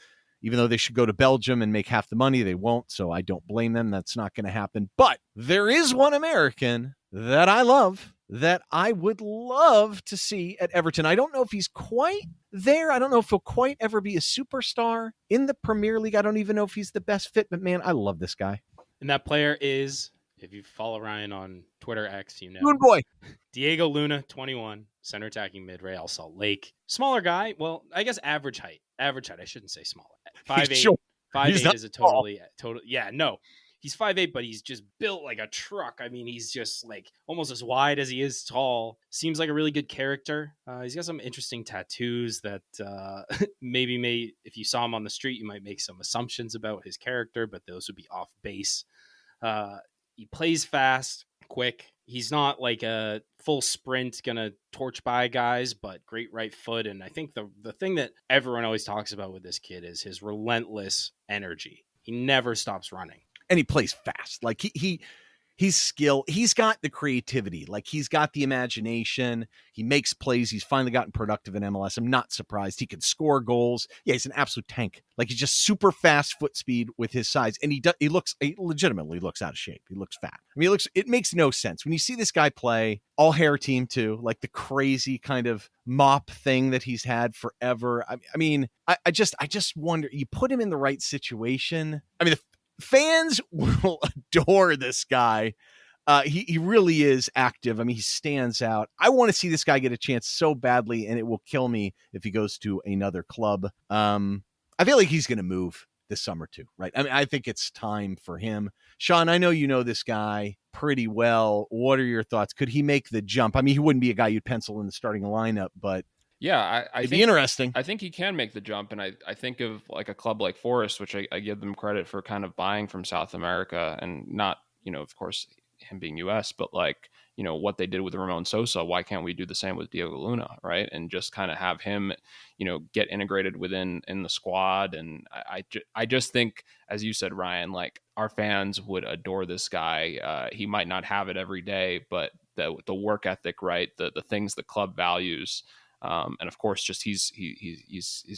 even though they should go to Belgium and make half the money, they won't. So I don't blame them. That's not going to happen. But there is one American that I love that I would love to see at Everton. I don't know if he's quite there. I don't know if he'll quite ever be a superstar in the Premier League. I don't even know if he's the best fit, but man, I love this guy. And that player is, if you follow Ryan on Twitter X, Good boy. Diego Luna, 21, center attacking mid, Real Salt Lake. Smaller guy. Well, I guess average height. Average height. I shouldn't say smaller. 5'8". Sure. 5'8" is a total. Yeah, no. He's 5'8", but he's just built like a truck. I mean, he's just like almost as wide as he is tall. Seems like a really good character. He's got some interesting tattoos that maybe if you saw him on the street, you might make some assumptions about his character, but those would be off base. He plays fast, quick. He's not like a full sprint gonna torch by guys, but great right foot. And I think the thing that everyone always talks about with this kid is his relentless energy. He never stops running. And he plays fast. Like he's skilled. He's got the creativity. Like he's got the imagination. He makes plays. He's finally gotten productive in MLS. I'm not surprised. He can score goals. Yeah, he's an absolute tank. Like he's just super fast foot speed with his size. And he legitimately looks out of shape. He looks fat. I mean, it makes no sense. When you see this guy play, all hair team too, like the crazy kind of mop thing that he's had forever. I mean, I just wonder, you put him in the right situation. I mean, the fans will adore this guy. He really is active. I mean, he stands out. I want to see this guy get a chance so badly, and it will kill me if he goes to another club. I feel like he's going to move this summer too, right? I mean, I think it's time for him. Shan, I know you know this guy pretty well. What are your thoughts? Could he make the jump? I mean, he wouldn't be a guy you'd pencil in the starting lineup, but yeah, it'd be interesting. I think he can make the jump, and I think of like a club like Forest, which I give them credit for kind of buying from South America, and not, of course, him being U.S., but like, what they did with Ramon Sosa. Why can't we do the same with Diego Luna, right? And just kind of have him, get integrated in the squad. And I just think, as you said, Ryan, like our fans would adore this guy. He might not have it every day, but the work ethic, right? The things the club values. And of course, just he's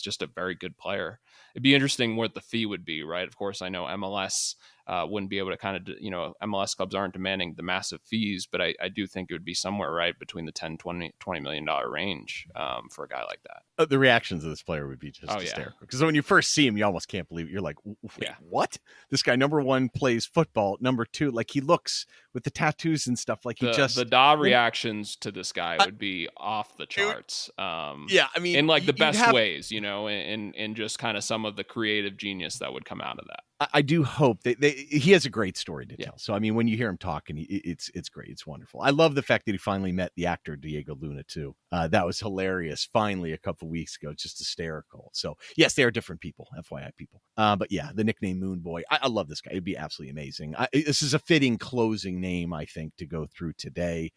just a very good player. It'd be interesting what the fee would be, right? Of course, I know MLS wouldn't be able to kind of, MLS clubs aren't demanding the massive fees, but I do think it would be somewhere right between the 10, $20 million range for a guy like that. The reactions of this player would be just hysterical. Because when you first see him, you almost can't believe it. You're like, wait, what? This guy, number one, plays football. Number two, like he looks with the tattoos and stuff. Like the DA reactions to this guy would be off the charts. I mean, in like the best ways, and just kind of some of the creative genius that would come out of that. I do hope that he has a great story to tell. So, I mean, when you hear him talking, it's great. It's wonderful. I love the fact that he finally met the actor Diego Luna too. That was hilarious. Finally, a couple weeks ago, just hysterical. So yes, they are different people, FYI people. But yeah, the nickname Moon Boy. I love this guy. It'd be absolutely amazing. This is a fitting closing name, I think, to go through today.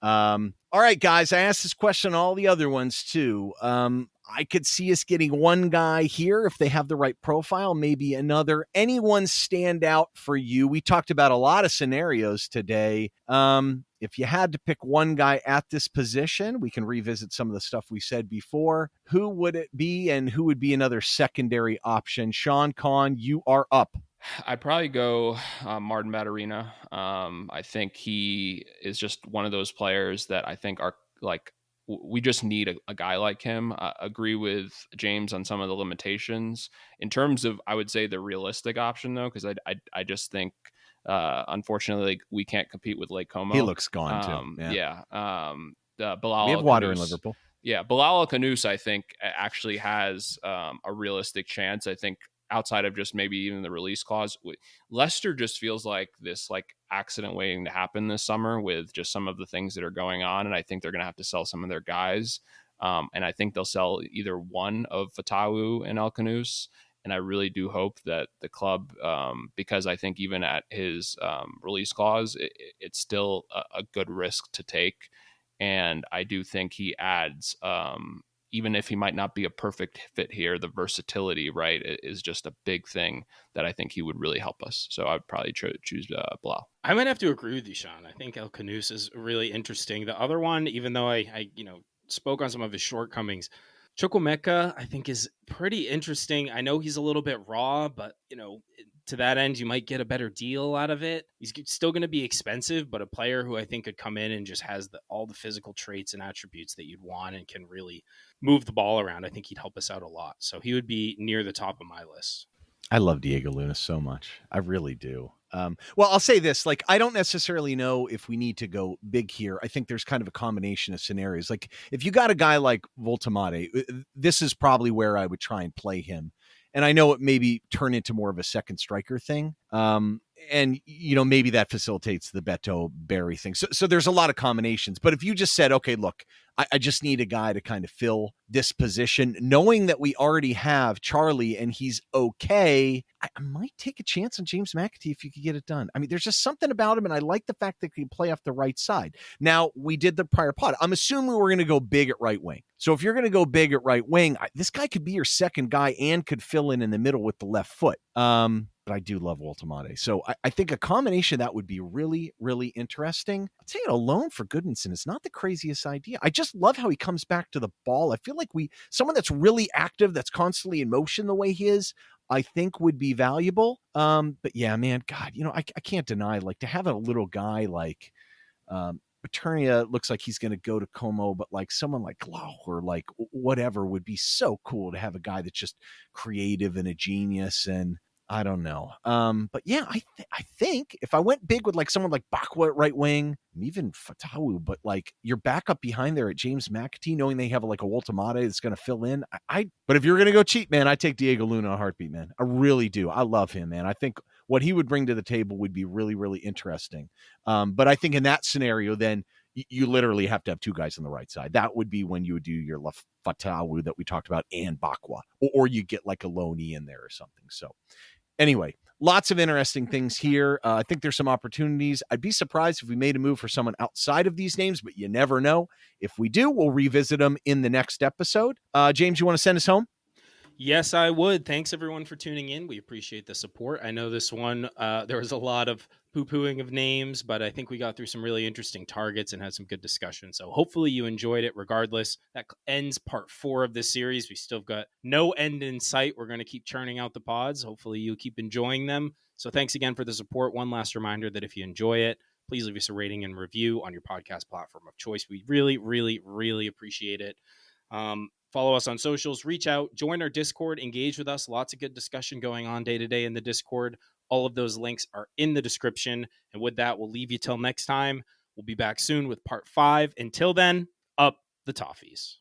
All right, guys, I asked this question on all the other ones too. I could see us getting one guy here if they have the right profile, maybe another. Anyone stand out for you? We talked about a lot of scenarios today. If you had to pick one guy at this position, we can revisit some of the stuff we said before. Who would it be, and who would be another secondary option? Shan Khan, you are up. I'd probably go Martin Baturina. I think he is just one of those players that I think are like, we just need a guy like him. Agree with James on some of the limitations in terms of, I would say, the realistic option though, because I just think unfortunately we can't compete with Lake Como. He looks gone too. Bilal we have water in Liverpool. Yeah, Bilal El Khannous I think actually has a realistic chance. I think outside of just maybe even the release clause, Leicester just feels like this like accident waiting to happen this summer with just some of the things that are going on. And I think they're going to have to sell some of their guys. And I think they'll sell either one of Fatawu and El Khannous. And I really do hope that the club, because I think even at his release clause, it's still a good risk to take. And I do think he adds, even if he might not be a perfect fit here, the versatility, right, is just a big thing that I think he would really help us. So I'd probably choose Bilal. I might have to agree with you, Shan. I think El Khannous is really interesting. The other one, even though I spoke on some of his shortcomings, Chukwuemeka, I think, is pretty interesting. I know he's a little bit raw, but, to that end, you might get a better deal out of it. He's still going to be expensive, but a player who I think could come in and just has all the physical traits and attributes that you'd want and can really move the ball around. I think he'd help us out a lot. So he would be near the top of my list. I love Diego Luna so much. I really do. Well, I'll say this, like, I don't necessarily know if we need to go big here. I think there's kind of a combination of scenarios. Like, if you got a guy like Voltamade, this is probably where I would try and play him. And I know it maybe turn into more of a second striker thing. And, maybe that facilitates the Beto Barry thing. So there's a lot of combinations. But if you just said, okay, look, I just need a guy to kind of fill this position, knowing that we already have Charly and he's okay, I might take a chance on James McAtee if you could get it done. I mean, there's just something about him, and I like the fact that he can play off the right side. Now, we did the prior pod. I'm assuming we're going to go big at right wing. So if you're going to go big at right wing, this guy could be your second guy and could fill in the middle with the left foot. But I do love Voltamade. So I think a combination of that would be really, really interesting. I'll tell you, alone for Goodmanson is not the craziest idea. I just love how he comes back to the ball. I feel like someone that's really active, that's constantly in motion the way he is, I think would be valuable. But yeah, man, God, I can't deny, like, to have a little guy like Baturina looks like he's going to go to Como, but like someone like Glau or like whatever would be so cool to have a guy that's just creative and a genius. And I don't know. But yeah, I think if I went big with like someone like Bakwa at right wing, and even Fatawu, but like your backup behind there at James McAtee, knowing they have like a Voltamade that's going to fill in. But if you're going to go cheap, man, I take Diego Luna a heartbeat, man. I really do. I love him, man. I think what he would bring to the table would be really, really interesting. But I think in that scenario, then you literally have to have two guys on the right side. That would be when you would do your Fatawu that we talked about and Bakwa, or you get like a Loney in there or something. So anyway, lots of interesting things here. I think there's some opportunities. I'd be surprised if we made a move for someone outside of these names, but you never know. If we do, we'll revisit them in the next episode. James, you want to send us home? Yes, I would. Thanks, everyone, for tuning in. We appreciate the support. I know this one, there was a lot of poo-pooing of names, but I think we got through some really interesting targets and had some good discussion. So hopefully you enjoyed it regardless. That ends part 4 of this series. We still got no end in sight. We're going to keep churning out the pods. Hopefully you keep enjoying them. So thanks again for the support. One last reminder that if you enjoy it, please leave us a rating and review on your podcast platform of choice. We really, really, really appreciate it. Follow us on socials, reach out, join our Discord, engage with us. Lots of good discussion going on day to day in the Discord. All of those links are in the description. And with that, we'll leave you till next time. We'll be back soon with part 5. Until then, up the Toffees.